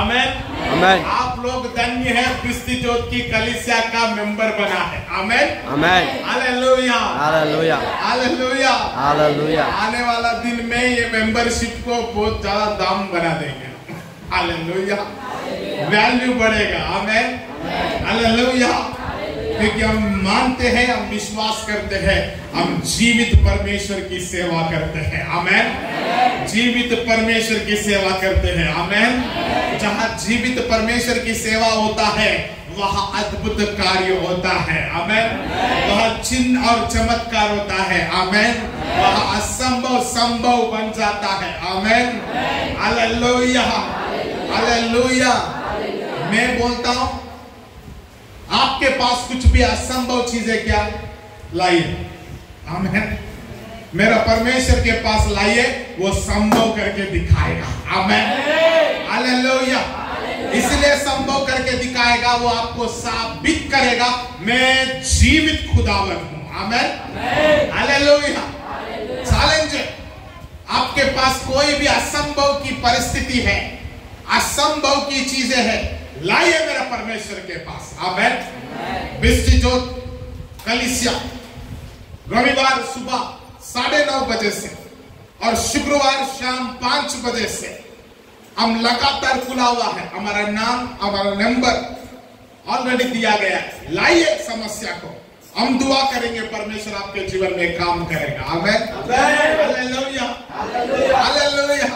आमेन। आमेन। आप लोग धन्य है, क्रिस्ती जोत की कलीसिया का मेंबर बना है। Amen. Amen. Hallelujah, hallelujah, hallelujah, hallelujah. आने वाला दिन में ये मेंबरशिप को बहुत ज्यादा दाम बना देंगे। हालेलुया, वैल्यू बढ़ेगा। आमेन, हालेलुया। क्योंकि हम मानते हैं, हम विश्वास करते हैं, हम जीवित परमेश्वर की सेवा करते हैं। आमेन। जीवित परमेश्वर की सेवा करते हैं। आमेन। जहां जीवित परमेश्वर की सेवा होता है वहां अद्भुत कार्य होता है। आमेन। वहां चिन्ह और चमत्कार होता है। आमेन। वहां असंभव संभव बन जाता है। आमेन। Hallelujah, hallelujah. मैं बोलता हूं, आपके पास कुछ भी असंभव चीजें क्या लाइए। आमेन। मेरा परमेश्वर के पास लाइए, वो संभव करके दिखाएगा। आमेन, हालेलुया। इसलिए संभव करके दिखाएगा, वो आपको साबित करेगा मैं जीवित खुदावन हूं। आमेन, हालेलुया। चैलेंज, आपके पास कोई भी असंभव की परिस्थिति है, असंभव की चीजें हैं, लाइए मेरा परमेश्वर के पास। आमेन। क्रिस्ती जोत कलीसिया रविवार सुबह 9:30 बजे से और शुक्रवार शाम 5 बजे से हम लगातार खुला हुआ है। हमारा नाम, हमारा नंबर ऑलरेडी दिया गया है। लाइए समस्या को, हम दुआ करेंगे, परमेश्वर आपके जीवन में काम करेगा। आमेन, हालेलुया, हालेलुया,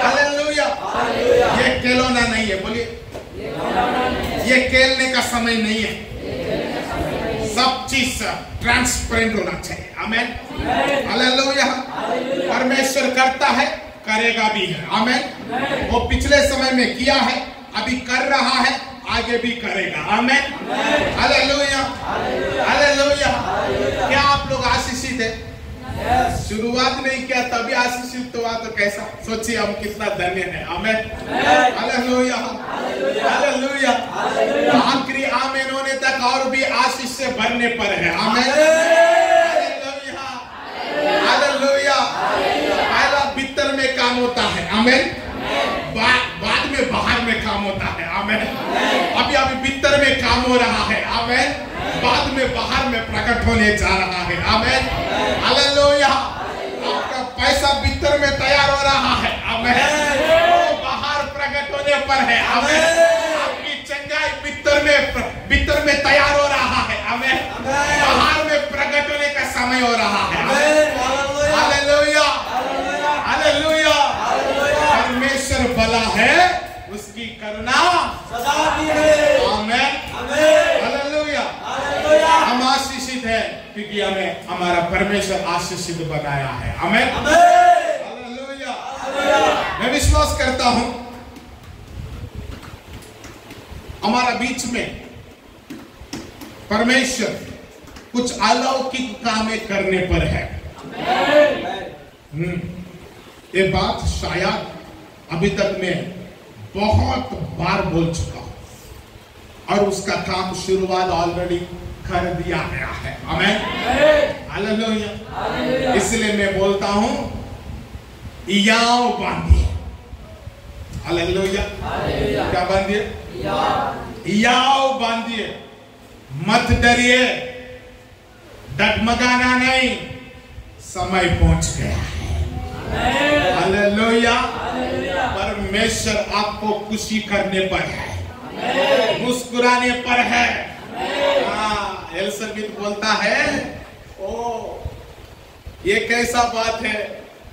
हालेलुया। ये खिलौना नहीं है, बोलिए, ये खेलने का समय नहीं है। सब चीज ट्रांसपेरेंट होना चाहिए। आमेन, हालेलुया। परमेश्वर करता है, करेगा भी है। आमेन। वो पिछले समय में किया है, अभी कर रहा है, आगे भी करेगा। आमेन, हालेलुया, हालेलुया। क्या आप लोग आशीषित है? शुरुआत नहीं किया तभी आशीषित हुआ, तो कैसा सोचिए हम कितना धन्य है। Amen, hallelujah, hallelujah. आखिरी आमेन होने तक और भी आशीष से भरने पर है। Amen, hallelujah, hallelujah. पहला भीतर में काम होता है। आमेन। बाद में बाहर में काम होता है। आमेन। अभी भीतर में काम हो रहा है। आमेन। बाद में बाहर में प्रकट होने जा रहा है। Amen, hallelujah. आपका पैसा भीतर में तैयार हो रहा है। आमेन। वो बाहर प्रकट होने पर है। आमेन। आपकी चंगाई भीतर में तैयार हो रहा है। आमेन। बाहर में प्रकट होने का समय हो रहा है। Hallelujah, hallelujah. परमेश्वर भला है, उसकी करुणा सदा की है। Amen, hallelujah. हम आशीषित है क्योंकि हमें हमारा परमेश्वर आशीषित बनाया है। Amen, hallelujah. मैं विश्वास करता हूं हमारा बीच में परमेश्वर कुछ अलौकिक कामें करने पर है। ये बात शायद अभी तक मैं बहुत बार बोल चुका हूं और उसका काम शुरुआत ऑलरेडी कर दिया गया है। Amen, hallelujah. इसलिए मैं बोलता हूं, इयाओ बांधिए। हालेलुया। क्या बांधिए? इयाओ बांधिए। मत डरिए, डगमगाना नहीं, समय पहुंच गया है। हालेलुया। परमेश्वर आपको खुशी करने पर है, मुस्कुराने पर है। एलिसबेथ बोलता है, ओ ये कैसा बात है,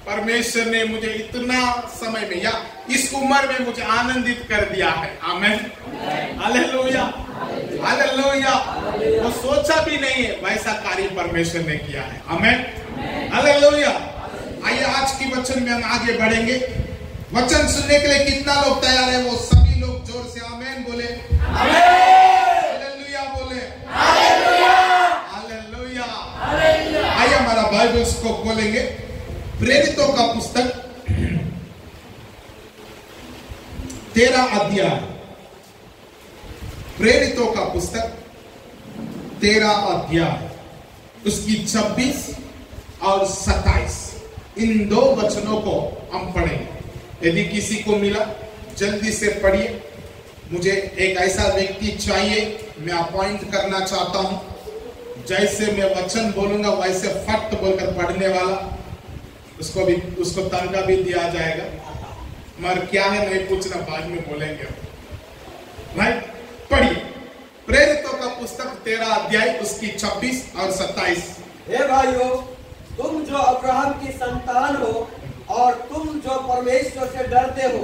परमेश्वर ने मुझे इतना समय में या इस उम्र में मुझे आनंदित कर दिया है। Amen, hallelujah, hallelujah. वो सोचा भी नहीं है वैसा कार्य परमेश्वर ने किया है। Amen, hallelujah. आइए आज की वचन में हम आगे बढ़ेंगे। वचन सुनने के लिए कितना लोग तैयार है? वो सभी लोग जोर से आमेन बोले, हालेलुया बोले, हालेलुया, हालेलुया। आइए हमारा बाइबल्स को खोलेंगे। प्रेरितों का पुस्तक 13 अध्याय, प्रेरितों का पुस्तक 13 अध्याय, उसकी 26 और 27 इन दो वचनों को हम पढ़ेंगे। यदि किसी को मिला जल्दी से पढ़िए। मुझे एक ऐसा व्यक्ति चाहिए, मैं अपॉइंट करना चाहता हूं, जैसे मैं वचन बोलूंगा वैसे फट बोलकर पढ़ने वाला, उसको तनख्वाह भी दिया जाएगा। मगर क्या है नहीं पूछना, बाद में बोलेंगे भाई। पढ़िए प्रेरितों का पुस्तक 13 अध्याय उसकी 26 और 27। हे भाइयों, तुम जो अब्राहम की संतान हो और तुम जो परमेश्वर से डरते हो,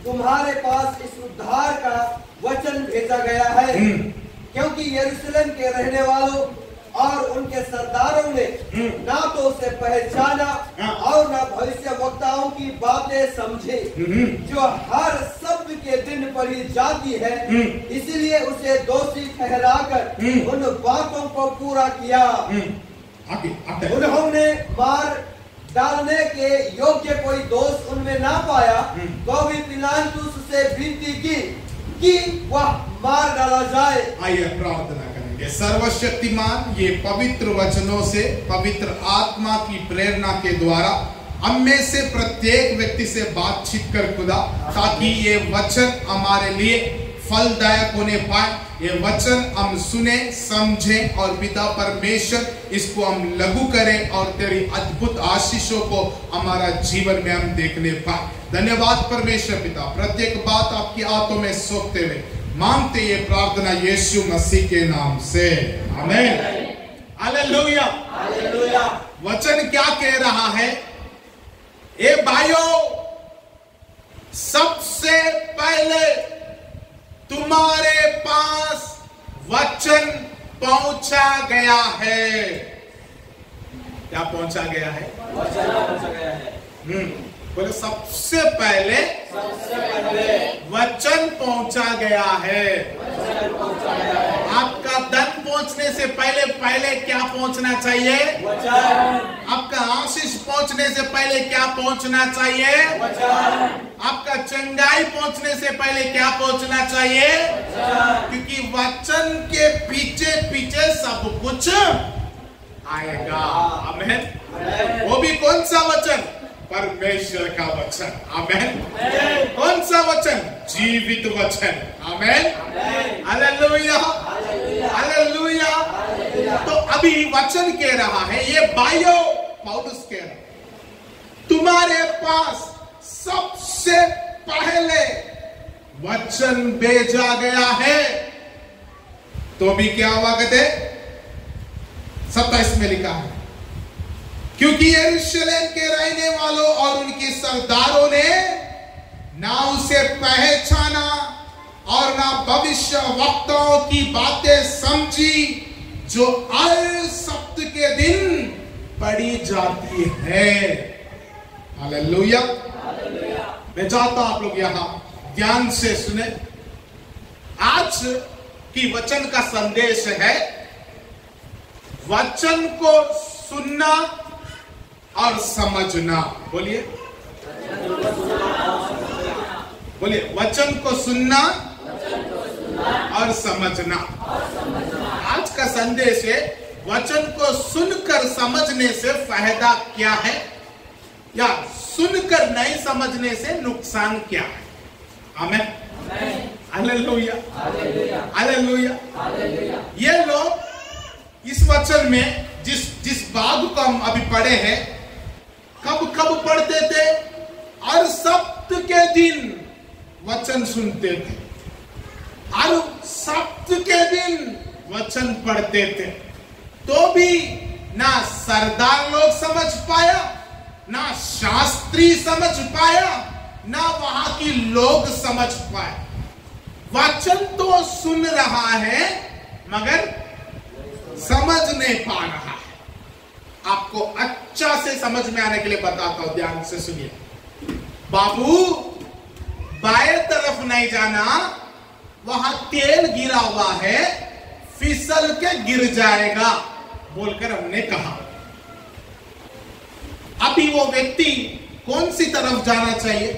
तुम्हारे पास इस उद्धार का वचन भेजा गया है, क्योंकि यरूशलेम के रहने वालों और उनके सरदारों ने ना तो उसे पहचाना और ना भविष्य वक्ताओं की बातें समझे, जो हर शब्द के दिन पढ़ी जाती है, इसीलिए उसे दोषी ठहराकर उन बातों को पूरा किया। उन्होंने मार डालने के योग्य कोई दोष उनमें ना पाया, तो भी पिलातुस से विनती की कि वह मार डाला जाए। आइए प्रार्थना करेंगे। सर्वशक्तिमान, ये पवित्र वचनों से, पवित्र आत्मा की प्रेरणा के द्वारा हम में से प्रत्येक व्यक्ति से बातचीत कर खुदा, ताकि ये वचन हमारे लिए फलदायक होने पाए। ये वचन हम सुने, समझें और पिता परमेश्वर इसको हम लागू करें और तेरी अद्भुत आशीषों को हमारा जीवन में हम देखने पाए। धन्यवाद परमेश्वर पिता, प्रत्येक बात आपकी हाथों में सौंपते हुए मांगते ये प्रार्थना यीशु मसीह के नाम से, आमीन। Hallelujah, hallelujah. वचन क्या कह रहा है? ए भाइयों, सबसे पहले तुम्हारे पास वचन पहुंचा गया है। क्या पहुंचा गया है? वचन पहुंचा गया है। बोले सबसे पहले वचन पहुंचा गया है। आपका धन पहुंचने से पहले क्या पहुंचना चाहिए? वचन। आपका आशीष पहुंचने से पहले क्या पहुंचना चाहिए? वचन। आपका चंगाई पहुंचने से पहले क्या पहुंचना चाहिए? क्योंकि वचन के पीछे पीछे सब कुछ आएगा। आमीन। वो भी कौन सा वचन? परमेश्वर का वचन। आमीन। कौन सा वचन? जीवित वचन। आमीन। Hallelujah, hallelujah. तो अभी वचन कह रहा है, ये भाइयों, पौलुस कह रहा है, तुम्हारे पास सबसे पहले वचन भेजा गया है। तो भी क्या हुआ कहते? 27 में लिखा है, क्योंकि यरूशलेम के रहने वालों और उनके सरदारों ने ना उसे पहचाना और ना भविष्य वक्ताओं की बातें समझी, जो हर सप्ताह के दिन पढ़ी जाती है। हालेलुया। मैं चाहता हूं आप लोग यहां ध्यान से सुने। आज की वचन का संदेश है, वचन को सुनना और समझना। बोलिए, बोलिए, वचन को सुनना और समझना। आज का संदेश है, वचन को सुनकर समझने से फायदा क्या है, या सुनकर नहीं समझने से नुकसान क्या है। आमीन। Hallelujah, hallelujah. ये लोग इस वचन में जिस भाग को हम अभी पढ़े हैं, कब पढ़ते थे? हर सप्ताह के दिन वचन सुनते थे, हर सप्ताह के दिन वचन पढ़ते थे। तो भी ना सरदार लोग समझ पाया, ना शास्त्री समझ पाया, ना वहां की लोग समझ पाए। वचन तो सुन रहा है मगर समझ नहीं पा रहा है। आपको अच्छा से समझ में आने के लिए बताता हूं, ध्यान से सुनिए। बाबू, बाएं तरफ नहीं जाना, वहां तेल गिरा हुआ है, फिसल के गिर जाएगा बोलकर हमने कहा। अभी वो व्यक्ति कौन सी तरफ जाना चाहिए?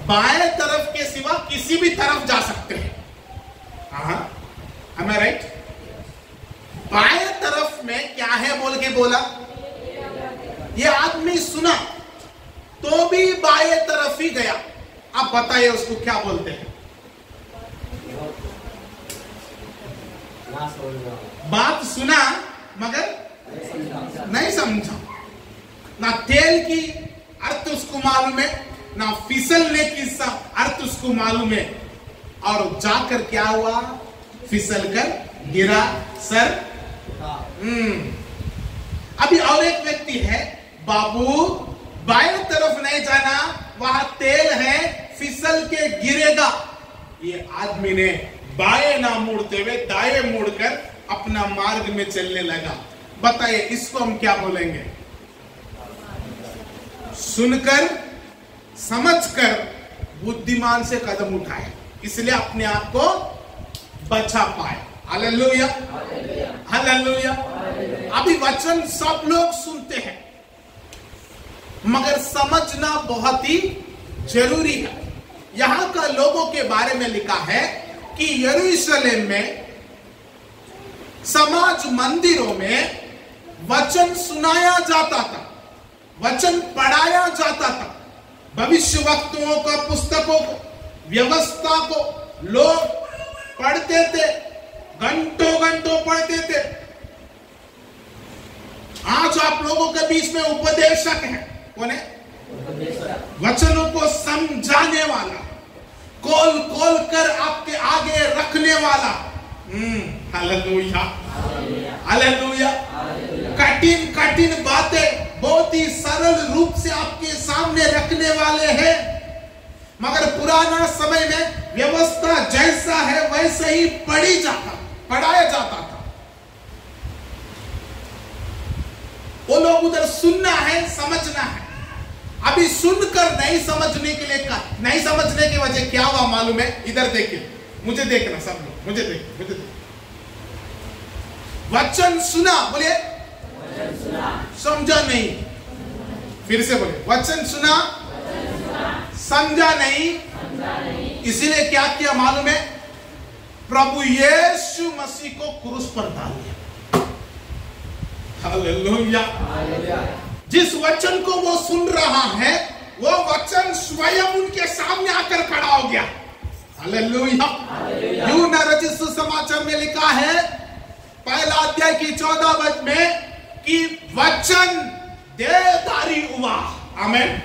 बाएं तरफ के सिवा किसी भी तरफ जा सकते हैं। Am I right? बाएं तरफ में क्या है बोल के बोला? ये आदमी सुना तो तो भी बाएं तरफ ही गया। अब बताइए उसको क्या बोलते हैं? बात सुना मगर नहीं समझा। ना तेल की अर्थ उसको मालूम है, ना फिसलने की अर्थ उसको मालूम है, और जाकर क्या हुआ? फिसल कर गिरा, सर। अभी और एक व्यक्ति है, बाबू बाएं तरफ नहीं जाना, वहां तेल है, फिसल के गिरेगा। ये आदमी ने बाएं ना मुड़ते हुए दाएं मुड़कर अपना मार्ग में चलने लगा। बताइए इसको हम क्या बोलेंगे? सुनकर समझकर बुद्धिमान से कदम उठाए, इसलिए अपने आप को बचा पाए। Hallelujah, hallelujah. अभी वचन सब लोग सुनते हैं, मगर समझना बहुत ही जरूरी है। यहां का लोगों के बारे में लिखा है कि यरूशलेम में समाज मंदिरों में वचन सुनाया जाता था, वचन पढ़ाया जाता था। भविष्यवक्ताओं का पुस्तकों को, व्यवस्था को लोग पढ़ते थे, घंटों घंटों पढ़ते थे। आज आप लोगों के बीच में उपदेशक है, कौन है? वचनों को समझाने वाला, खोल खोल कर आपके आगे रखने वाला। Hallelujah, hallelujah. कठिन कठिन बातें बहुत ही सरल रूप से आपके सामने रखने वाले हैं। मगर पुराना समय में व्यवस्था जैसा है वैसे ही पढ़ाया जाता था। वो लोग उधर सुनना है, समझना है। अभी सुनकर नहीं समझने के लिए नहीं समझने की वजह क्या हुआ मालूम है? इधर देखिए, मुझे देखना सब लोग, मुझे देखिए। वचन सुना, बोलिए समझा नहीं। फिर से बोले, वचन सुना समझा नहीं। इसीलिए क्या किया मालूम है? प्रभु यीशु मसीह को क्रूस पर डाल दिया। हालेलुया। जिस वचन को वो सुन रहा है, वो वचन स्वयं उनके सामने आकर खड़ा हो गया। हालेलुया। यूहन्ना रचित सुसमाचार में लिखा है, पहला अध्याय की 14 वचन में, कि वचन देहधारी हुआ। आमीन।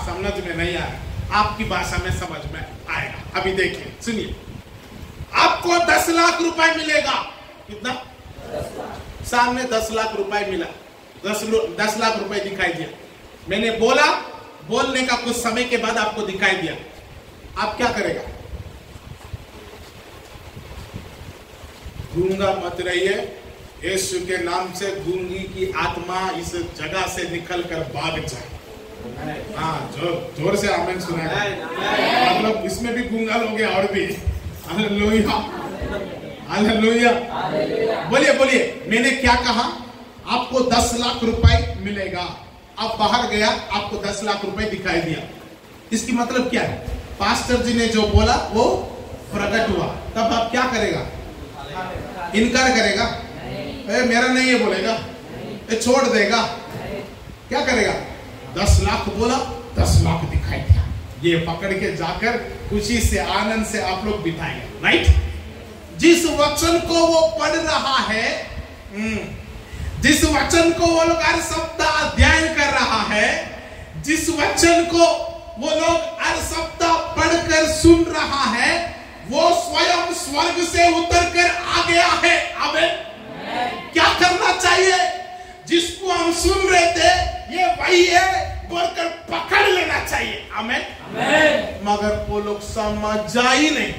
समझ में नहीं आ रहा, आपकी भाषा में समझ में आएगा। अभी देखिए, सुनिए। आपको 10 लाख रुपए मिलेगा। कितना? 10 लाख। सामने 10 लाख रुपए मिला, 10 लाख रुपए दिखाई दिया। मैंने बोला, बोलने का कुछ समय के बाद आपको दिखाई दिया, आप क्या करेगा? गूंगा मत रहिए, यीशु के नाम से गूंगी की आत्मा इस जगह से निकल कर भाग जाए। हाँ, जोर से आमीन सुनाएगा। मतलब इसमें भी गूंगा लोग हैं और भी। Hallelujah, hallelujah. बोलिए बोलिए, मैंने क्या कहा? आपको 10 लाख रुपए मिलेगा। आप बाहर गया, आपको 10 लाख रुपए दिखाई दिया। इसकी मतलब क्या है? पास्टर जी ने जो बोला वो प्रकट हुआ। तब आप क्या करेगा? इनकार करेगा? मेरा नहीं है बोलेगा? छोड़ देगा? क्या करेगा? 10 लाख बोला, 10 लाख दिखाई दिया, ये पकड़ के जाकर खुशी से, आनंद से आप लोग बिताएंगे। राइट? जिस वचन को वो पढ़ रहा है, जिस वचन को वो लोग हर सप्ताह अध्ययन कर रहा है, जिस वचन को वो लोग हर सप्ताह पढ़कर सुन रहा है, वो स्वयं स्वर्ग से उतरकर आ गया है। आमीन। क्या करना चाहिए? जिसको हम सुन रहे थे ये वही है बोलकर पकड़ लेना चाहिए। आमीन। मगर वो लोग समझा ही नहीं,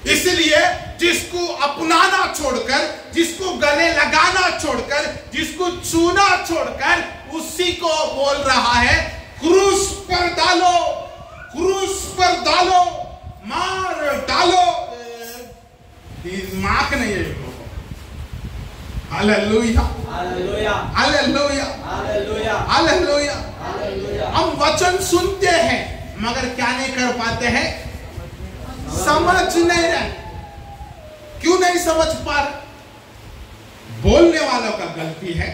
इसलिए जिसको अपनाना छोड़कर, जिसको गले लगाना छोड़कर, जिसको छूना छोड़कर, उसी को बोल रहा है क्रूस पर डालो, क्रूस पर डालो, मार डालो। दिमाग नहीं है। Hallelujah, hallelujah, hallelujah, hallelujah, hallelujah. हम वचन सुनते हैं मगर क्या नहीं कर पाते हैं? समझ नहीं रहे। क्यों नहीं समझ पा रहे? बोलने वालों का गलती है,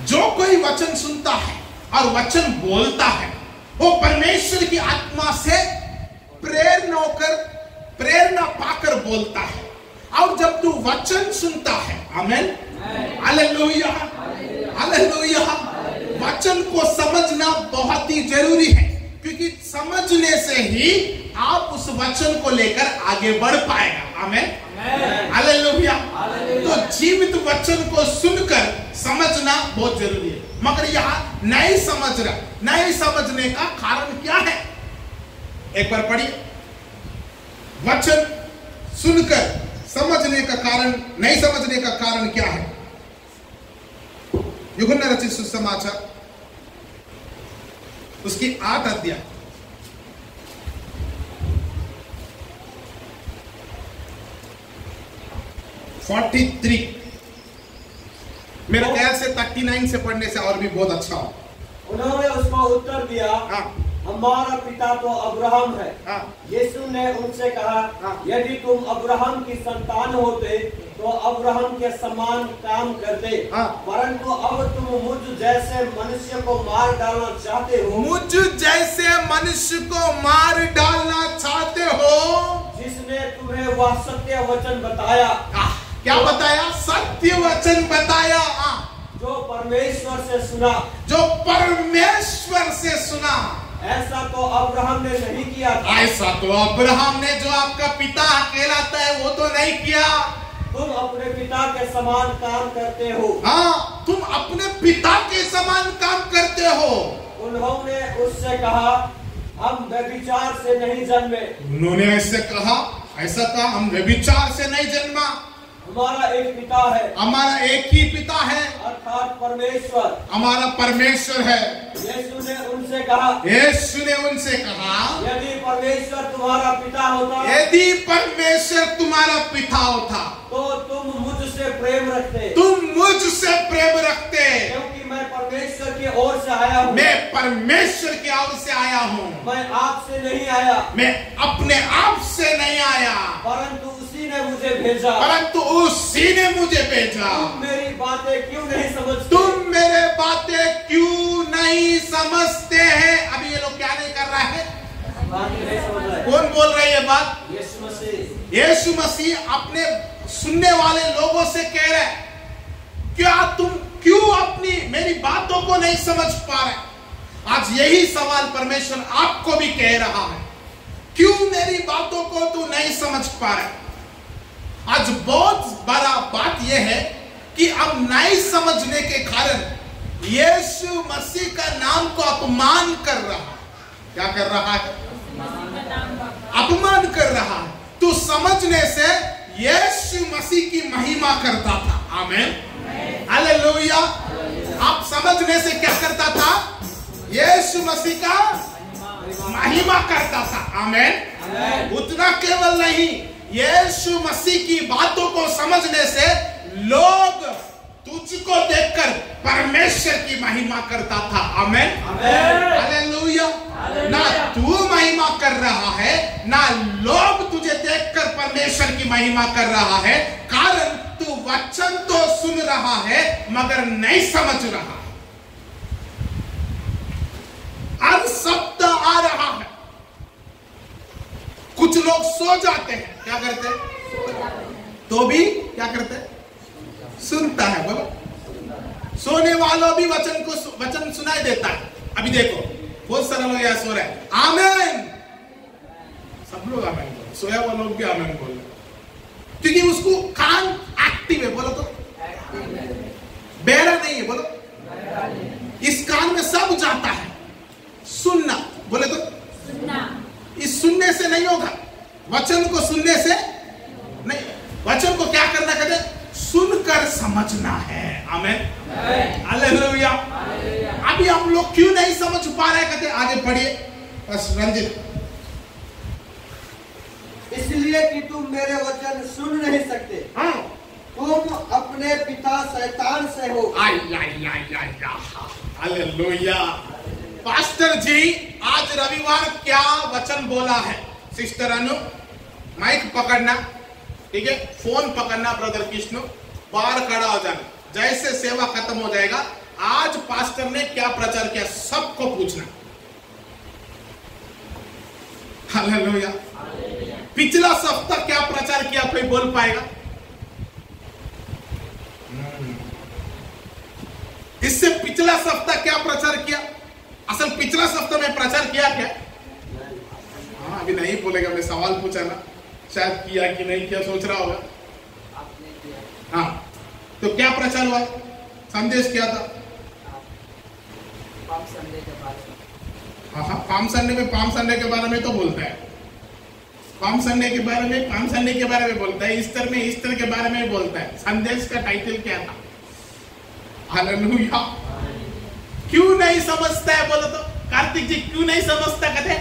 जो कोई वचन सुनता है और वचन बोलता है वो परमेश्वर की आत्मा से प्रेरणा पाकर बोलता है। और जब तू वचन सुनता है, आमेन, हालेलुया, हालेलुया, वचन को समझना बहुत ही जरूरी है, क्योंकि समझने से ही आप उस वचन को लेकर आगे बढ़ पाएगा। आमेन, हालेलुया। तो जीवित वचन को सुनकर समझना बहुत जरूरी है। मगर यहाँ नहीं समझ रहा, नहीं समझने का कारण क्या है? एक बार पढ़िए, वचन सुनकर समझने का कारण, नहीं समझने का कारण क्या है? यूहन्ना रचित सुसमाचार उसकी 8 अध्याय 43, मेरा ख्याल से 39 से पढ़ने से और भी बहुत अच्छा हो। उन्होंने उसको उत्तर दिया, हमारा पिता तो अब्राहम है। यीशु ने उनसे कहा, यदि तुम अब्राहम की संतान होते तो अब्राहम के समान काम करते, परंतु अब तुम मुझ जैसे मनुष्य को मार डालना चाहते हो। मुझ जैसे मनुष्य को मार डालना चाहते हो, जिसने तुम्हें वह सत्य वचन बताया। क्या बताया? सत्य वचन बताया, जो परमेश्वर से सुना, जो परमेश्वर से सुना। ऐसा तो अब्राहम ने नहीं किया था। ऐसा तो अब्राहम ने, जो आपका पिता कहलाता है, वो तो नहीं किया। तुम अपने पिता के समान काम करते हो। हाँ, तुम अपने पिता के समान काम करते हो। उन्होंने उससे कहा, हम व्यभिचार से नहीं जन्मे। उन्होंने ऐसा कहा, हम व्यभिचार से नहीं जन्मा। हमारा एक पिता है, हमारा एक ही पिता है, अर्थात परमेश्वर। हमारा परमेश्वर है। यीशु ने उनसे कहा, यदि परमेश्वर तुम्हारा पिता होता, यदि परमेश्वर तुम्हारा पिता होता, तो तुम मुझसे प्रेम रखते। क्योंकि मैं परमेश्वर की ओर से आया हूँ। मैं परमेश्वर की ओर से आया हूँ। मैं आपसे नहीं आया, मैं अपने आप से नहीं आया, परंतु उसी ने मुझे भेजा। तुम मेरी बातें क्यों नहीं समझते? तुम मेरे बातें क्यों नहीं समझते हैं? अभी ये लोग क्या नहीं कर रहा है? नहीं समझ रहे। कौन बोल रहा है ये बात? यीशु मसीह अपने सुनने वाले लोगों से कह रहे हैं, क्या तुम क्यों अपनी मेरी बातों को नहीं समझ पा रहे? आज यही सवाल परमेश्वर आपको भी कह रहा है, क्यों मेरी बातों को तू नहीं समझ पा रहे? आज बहुत बड़ा बात यह है कि अब नहीं समझने के कारण यीशु मसीह का नाम को अपमान कर रहा है। क्या कर रहा है? अपमान कर रहा है। तो समझने से यीशु मसीह की महिमा करता था। आमीन, हालेलुया। आप समझने से क्या करता था? यीशु मसीह का महिमा करता था। आमीन। उतना केवल नहीं, यीशु मसीह की बातों को समझने से लोग तुझको देखकर परमेश्वर की महिमा करता था। आमीन, हालेलुया। ना तू महिमा कर रहा है, ना लोग तुझे देखकर परमेश्वर की महिमा कर रहा है, कारण तू वचन तो सुन रहा है मगर नहीं समझ रहा। हर शब्द आ रहा है। कुछ लोग सो जाते हैं, क्या करते हैं? तो भी क्या करते हैं? सुनता है। बोलो, सोने वालों भी वचन सुनाई देता है। अभी देखो, बहुत सारे लोग यहाँ सो रहे हैं, आमीन। सब लोग आमीन बोल, सोया हुआ लोग भी आमीन बोल रहे, क्योंकि उसको कान एक्टिव है। बोलो तो, बहरा नहीं है। बोलो, इस कान में सब जाता है। सुनना, बोले तो सुनना। इस सुनने से नहीं होगा, वचन को सुनने से नहीं। वचन को क्या करना? कहते सुनकर समझना है। आमीन, हालेलुया। अभी हम लोग क्यों नहीं समझ पा रहे? कहते आगे पढ़िए बस रंजित। इसलिए कि तुम मेरे वचन सुन नहीं सकते। तुम अपने पिता शैतान से हो। हालेलुया। पास्टर जी, आज रविवार क्या वचन बोला है? सिस्टर अनु, माइक पकड़ना, ठीक है? फोन पकड़ना, ब्रदर कृष्ण, बाहर खड़ा हो जाना। जैसे सेवा खत्म हो जाएगा आज पास्टर ने क्या प्रचार किया सबको पूछना। हालेलुया। पिछला सप्ताह क्या प्रचार किया कोई बोल पाएगा? इससे पिछला सप्ताह क्या प्रचार किया? असल पिछला सप्ताह में प्रचार किया क्या? हाँ अभी नहीं बोलेगा, मैं सवाल पूछा ना, शायद किया कि नहीं किया सोच रहा होगा। हाँ तो क्या प्रचार हुआ? संदेश क्या था? पाम संडे के बारे में। हाँ पाम संडे में पाम संडे के बारे में तो बोलता है, पाम संडे के बारे में पाम संडे के बारे में बोलता है, ईस्टर में ईस्टर के बारे में बोलता है। संदेश का टाइटल क्या था? हालेलुया। क्यों नहीं समझता है बोलो तो? कार्तिक जी क्यों नहीं समझता? कहते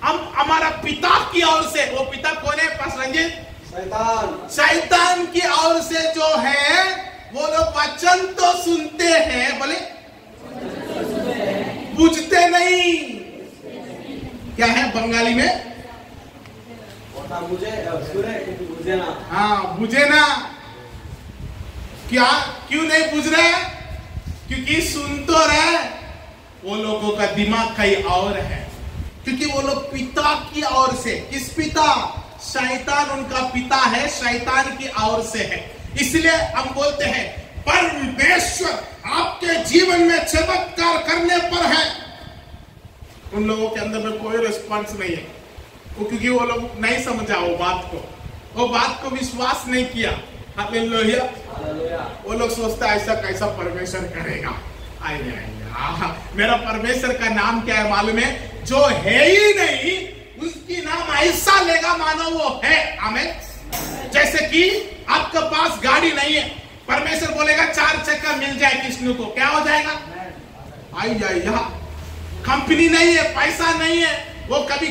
हम हमारा पिता की ओर से, वो पिता कौन है पास रंजित? शैतान। शैतान की ओर से जो है वो लोग वचन तो सुनते हैं, बोले बुझते नहीं। क्या है बंगाली में? बुझे ना। हाँ बुझे ना। क्या क्यों नहीं बुझ रहे? क्योंकि सुन तो रहे, वो लोगों का दिमाग कहीं और है। क्योंकि वो लोग पिता की ओर से, किस पिता? शैतान उनका पिता है, शैतान की ओर से है। इसलिए हम बोलते हैं परमेश्वर आपके जीवन में चमत्कार करने पर है। उन लोगों के अंदर में कोई रिस्पॉन्स नहीं है, वो क्योंकि वो लोग नहीं समझा वो बात को विश्वास नहीं किया। हालेलुया। वो लोग सोचता है ऐसा कैसा परमेश्वर करेगा। मेरा परमेश्वर का नाम क्या है मालूम है? जो है ही नहीं उसकी नाम ऐसा लेगा मानो वो है। आमीन। जैसे कि आपके पास गाड़ी नहीं है, परमेश्वर बोलेगा 4 चक्का मिल जाए किस्नु को, क्या हो जाएगा? कंपनी नहीं है, पैसा नहीं है, वो कभी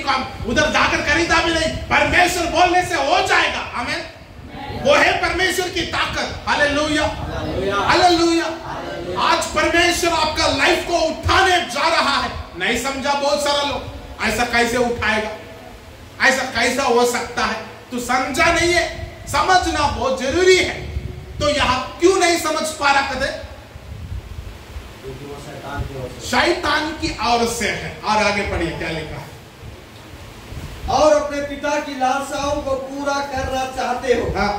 उधर जाकर खरीदा भी नहीं, परमेश्वर बोलने से हो जाएगा। आमीन। वो है परमेश्वर की ताकत। Hallelujah hallelujah. आज परमेश्वर आपका लाइफ को उठाने जा रहा है। नहीं समझा बहुत सारा लोग, ऐसा कैसे उठाएगा, ऐसा कैसा हो सकता है? तो समझा नहीं है, समझना बहुत जरूरी है। तो यहां क्यों नहीं समझ पा रहा? कहते शैतान की ओर से है। और आगे पढ़िए क्या लिखा है? और अपने पिता की लालसाओं को पूरा करना चाहते हो। हाँ।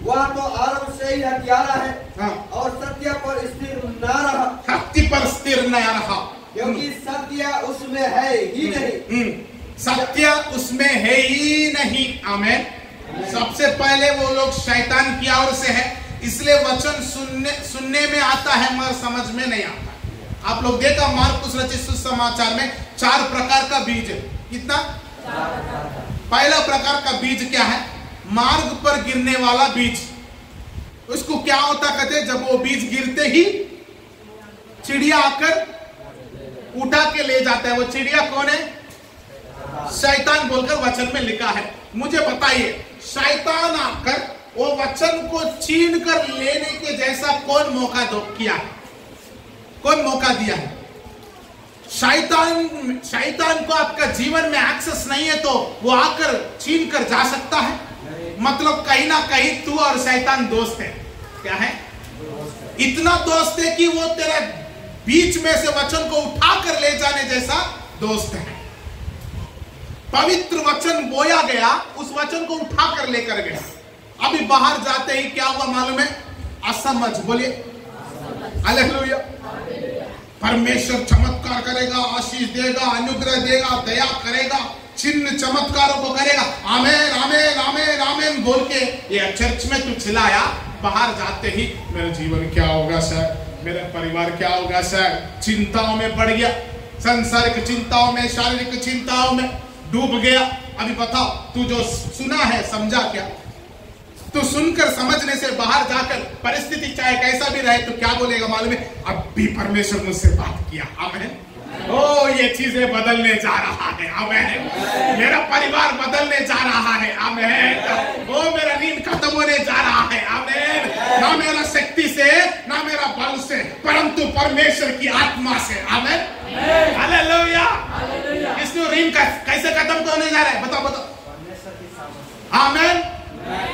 वह तो आरंभ से ही हत्यारा है। हाँ। और सत्य पर स्थिर न रहा। शक्ति पर स्थिर न रहा, क्योंकि सत्य उसमें है ही नहीं। सत्य उसमें है ही नहीं। आमीन। सबसे पहले वो लोग शैतान की ओर से है, इसलिए वचन सुनने में आता है मगर समझ में नहीं आता। आप लोग देखा मार्कुस रचित सुसमाचार में 4 प्रकार का बीज है। कितना? पहला प्रकार का बीज क्या है? मार्ग पर गिरने वाला बीज। उसको क्या होता कहते? जब वो बीज गिरते ही चिड़िया आकर उठा के ले जाता है। वो चिड़िया कौन है? शैतान बोलकर वचन में लिखा है। मुझे बताइए, शैतान आकर वो वचन को छीन कर लेने के जैसा कौन मौका किया है? कौन मौका दिया है? शैतान को आपका जीवन में एक्सेस नहीं है तो वो आकर छीन कर जा सकता है? मतलब कहीं ना कहीं तू और शैतान दोस्त है। क्या है? इतना दोस्त है कि वो तेरा बीच में से वचन को उठा कर ले जाने जैसा दोस्त है। पवित्र वचन बोया गया, उस वचन को उठा कर लेकर गया। अभी बाहर जाते ही क्या हुआ मालूम है? असमझ। बोलिए हालेलुया। परमेश्वर चमत्कार करेगा, आशीष देगा, अनुग्रह देगा, दया करेगा, चिन्ह चमत्कारों को करेगा। आमेन आमेन आमेन आमेन बोल के ये चर्च में तू चिल्लाया, बाहर जाते ही मेरा जीवन क्या होगा सर, मेरा परिवार क्या होगा सर, चिंताओं में पड़ गया, सांसारिक चिंताओं में, शारीरिक चिंताओं में डूब गया। अभी बताओ, तू जो सुना है समझा क्या? तो सुनकर समझने से बाहर जाकर परिस्थिति चाहे कैसा भी रहे तो क्या बोलेगा मालूम है? अब भी परमेश्वर मुझसे बात किया। आमीन। ओ ये चीजें बदलने जा रहा है। आमीन। मेरा परिवार बदलने जा रहा है। आमीन। ओ मेरा ऋण खत्म होने जा रहा है। आमीन। ना मेरा शक्ति से, ना मेरा बल से, परंतु परमेश्वर की आत्मा से। आमीन। हालेलुया। इसमें ऋण कैसे खत्म होने जा रहा है? बताओ बताओ। आमीन।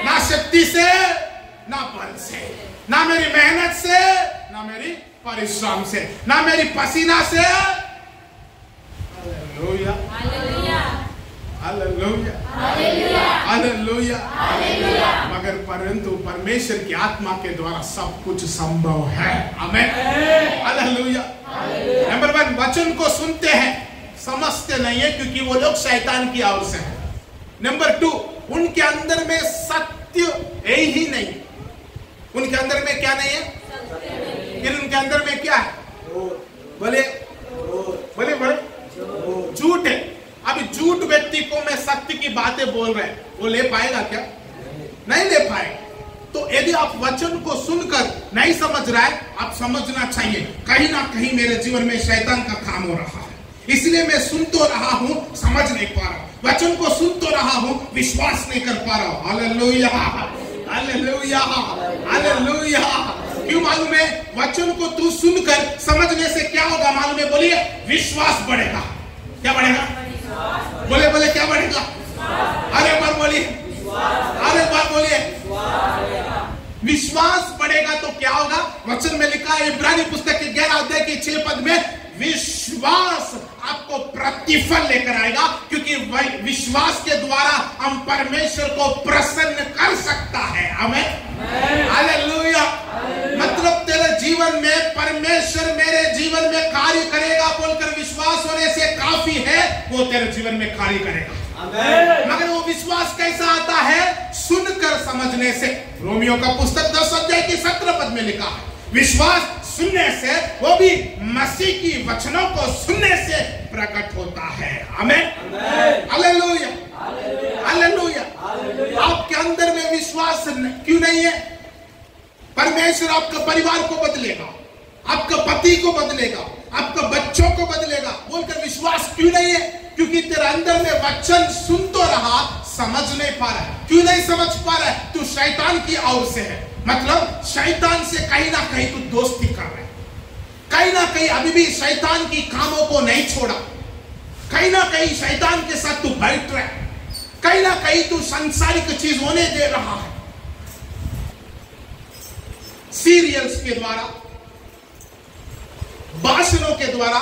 ना शक्ति से, ना बल से, ना मेरी मेहनत से, ना मेरी परिश्रम से, ना मेरी पसीना से। Hallelujah, hallelujah, hallelujah, hallelujah. मगर परंतु परमेश्वर की आत्मा के द्वारा सब कुछ संभव है। Amen, hallelujah. नंबर 1, वचन को सुनते हैं, समझते नहीं है क्योंकि वो लोग शैतान की ओर से हैं। नंबर 2, उनके अंदर में सत्य है ही नहीं। उनके अंदर में क्या नहीं है? फिर उनके अंदर में क्या है? बोले बोले बोले झूठ है। अभी झूठ व्यक्ति को मैं सत्य की बातें बोल रहे हैं, वो ले पाएगा क्या? नहीं ले पाएगा। तो यदि आप वचन को सुनकर नहीं समझ रहा है, आप समझना चाहिए कहीं ना कहीं मेरे जीवन में शैतान का काम हो रहा है, इसलिए मैं सुन तो रहा हूं, समझ नहीं पा रहा हूं। वचन को सुन तो रहा हूं, विश्वास नहीं कर पा रहा हूं। Hallelujah, hallelujah, hallelujah. क्यों मालूम है? वचन को तू सुनकर समझने से क्या होगा मालूम है? बोलिए, विश्वास बढ़ेगा। क्या बढ़ेगा? बोले बोले क्या बढ़ेगा? अरे बार बोलिए, अरे बार बोलिए। विश्वास बढ़ेगा तो क्या होगा? वचन में लिखा है इब्रानी पुस्तक के 11 अध्याय के 6 पद में, विश्वास आपको प्रतिफल लेकर आएगा, क्योंकि विश्वास के द्वारा हम परमेश्वर को प्रसन्न कर सकता है। आमीन, हालेलुया। मतलब तेरे जीवन में परमेश्वर मेरे जीवन में कार्य करेगा बोलकर विश्वास होने से काफी है, वो तेरे जीवन में कार्य करेगा। मगर वो विश्वास कैसा आता है? सुनकर समझने से। रोमियो का पुस्तक 10 अध्याय के 17 पद में लिखा है, विश्वास सुनने से, वो भी मसीह की वचनों को सुनने से प्रकट होता है। आमीन, हालेलुया, हालेलुया। आपके अंदर में विश्वास क्यों नहीं है? परमेश्वर आपका परिवार को बदलेगा, आपका पति को बदलेगा, आपका बच्चों को बदलेगा बोलकर विश्वास क्यों नहीं है? क्योंकि तेरे अंदर में वचन सुन तो रहा, समझ नहीं पा रहा है। क्यों नहीं समझ पा रहा है? तू शैतान की ओर से है, मतलब शैतान से कहीं ना कहीं तू दोस्ती कर रहा है, कहीं ना कहीं अभी भी शैतान की कामों को नहीं छोड़ा, कहीं ना कहीं शैतान के साथ तू बैठ रहा है, कहीं ना कहीं तू सांसारिक चीज होने दे रहा है। सीरियल्स के द्वारा, भाषणों के द्वारा,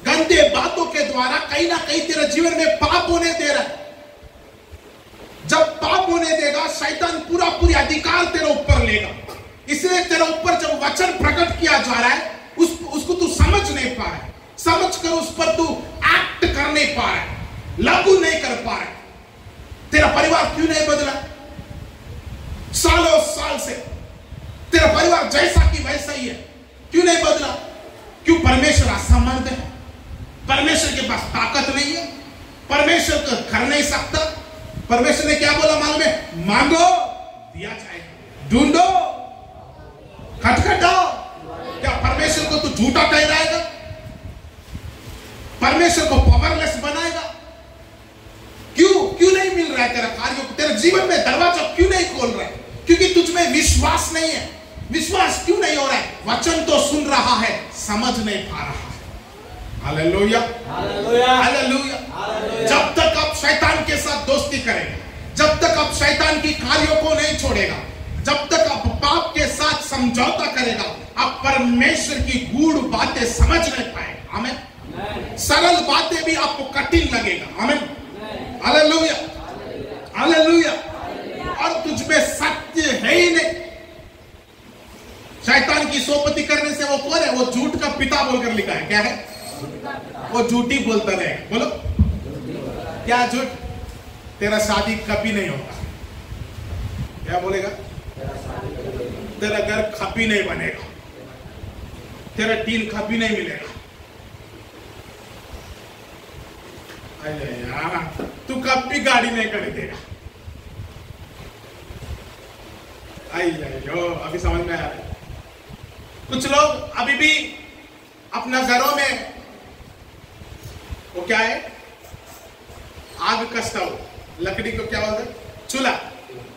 गंदे बातों के द्वारा कहीं ना कहीं तेरे जीवन में पाप होने दे रहा है। जब पाप होने देगा, शैतान पूरी अधिकार तेरे ऊपर लेगा। इसलिए तेरे ऊपर जब वचन प्रकट किया जा रहा है, उसको तू समझ नहीं पा रहा है, समझ कर उस पर तू एक्ट कर नहीं पा रहा है, लागू नहीं कर पा रहा है। तेरा परिवार क्यों नहीं बदला? सालों साल से तेरा परिवार जैसा कि वैसा ही है, क्यों नहीं बदला? क्यों? परमेश्वर असमर्थ है, परमेश्वर के पास ताकत नहीं है, परमेश्वर को कर नहीं सकता। परमेश्वर ने क्या बोला मालूम है? मांगो दिया जाएगा, ढूंढो खटखटाओ। क्या परमेश्वर को तू झूठा ठहराएगा? परमेश्वर को पावरलेस बनाएगा? क्यों नहीं मिल रहा है तेरा कार्य? तेरे जीवन में दरवाजा क्यों नहीं खोल रहा है? क्योंकि तुझ में विश्वास नहीं है। विश्वास क्यों नहीं हो रहा है? वचन तो सुन रहा है, समझ नहीं पा रहा है। Hallelujah, hallelujah, hallelujah. जब तक आप शैतान के साथ दोस्ती करेंगे, जब तक आप शैतान की कार्यों को नहीं छोड़ेगा, जब तक आप पाप के साथ समझौता करेगा, आप परमेश्वर की गूढ़ बातें समझ नहीं पाएंगे। आमीन। सरल बातें भी आपको कठिन लगेगा। आमीन, हालेलुया, हालेलुया। और तुझ में सत्य है ही नहीं। शैतान की सोपती करने से वो कौन है? वो झूठ का पिता बोलकर लिखा है। क्या है? वो झूठी बोलता रहे। बोलो क्या झूठ? तेरा शादी कभी नहीं होगा। क्या बोलेगा? तेरा घर कभी नहीं बनेगा, तेरा टीन कभी नहीं मिलेगा। यार, तू कभी गाड़ी नहीं खरीदेगा। अभी समझ में आ रहा है। कुछ लोग अभी भी अपना घरों में वो क्या है, आग का स्टव, लकड़ी को क्या बोलते हैं,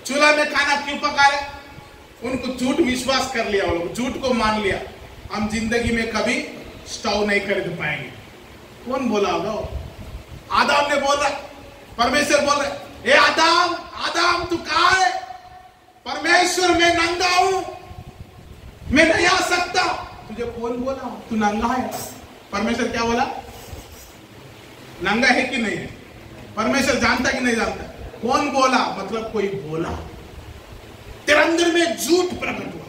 चूल्हा में खाना क्यों पका रहे? उनको झूठ विश्वास कर लिया, वो लोग झूठ को मान लिया। हम जिंदगी में कभी स्टव नहीं खरीद पाएंगे। कौन बोला होगा? आदम ने बोल रहा, परमेश्वर बोल रहा, ए आदम, आदम तू कहाँ है? परमेश्वर मैं नंगा हूं, मैं नहीं आ सकता। कौन बोला तू नंगा है? परमेश्वर क्या बोला? नंगा है कि नहीं है? परमेश्वर जानता कि नहीं जानता? कौन बोला? मतलब कोई बोला। तेरे अंदर में झूठ प्रकट हुआ,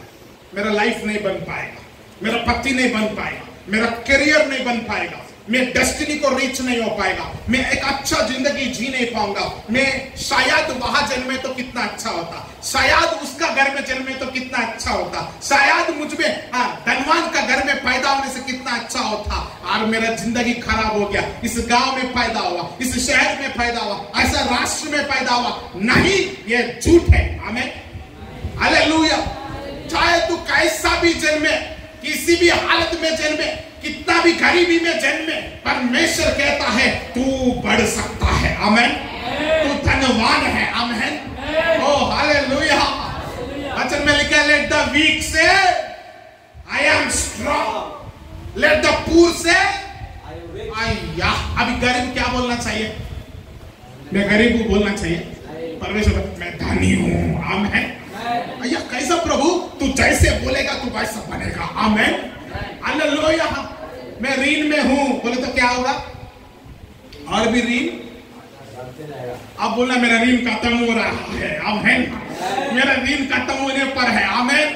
मेरा लाइफ नहीं बन पाएगा, मेरा पति नहीं बन पाएगा, मेरा करियर नहीं बन पाएगा, मैं डेस्टिनी को रीच नहीं हो पाएगा, मैं एक अच्छा जिंदगी जी नहीं पाऊंगा, मैं शायद वहां जन्मे तो कितना अच्छा होता, शायद उसका घर में जन्मे तो कितना अच्छा होता, शायद मुझ में धनवान का घर में पैदा होने से कितना अच्छा होता, और मेरा जिंदगी खराब हो गया, इस गांव में पैदा हुआ, इस शहर में पैदा हुआ, ऐसा राष्ट्र में पैदा हुआ। नहीं, ये झूठ है। आमीन, हालेलुया। चाहे तू कैसा भी जन्मे, किसी भी हालत में जन्मे, कितना भी गरीबी में जन्मे, परमेश्वर कहता है तू बढ़ सकता है। आमीन, तू धनवान है। आमीन, ओ हालेलुया। वचन में लिखा है, लेट द वीक से I am strong, let the poor से अभी गरीब क्या बोलना चाहिए? मैं गरीब हूं बोलना चाहिए। परमेश्वर मैं धनी हूं। आमीन। अय्या कैसा प्रभु? तू जैसे बोलेगा तू वैसा बनेगा। आमीन, हालेलुया। मैं ऋण में हूं बोले तो क्या होगा? और भी ऋण। अब बोलना मेरा ऋण खत्म हो रहा है। आमीन, मेरा ऋण खत्म होने पर है। आमीन।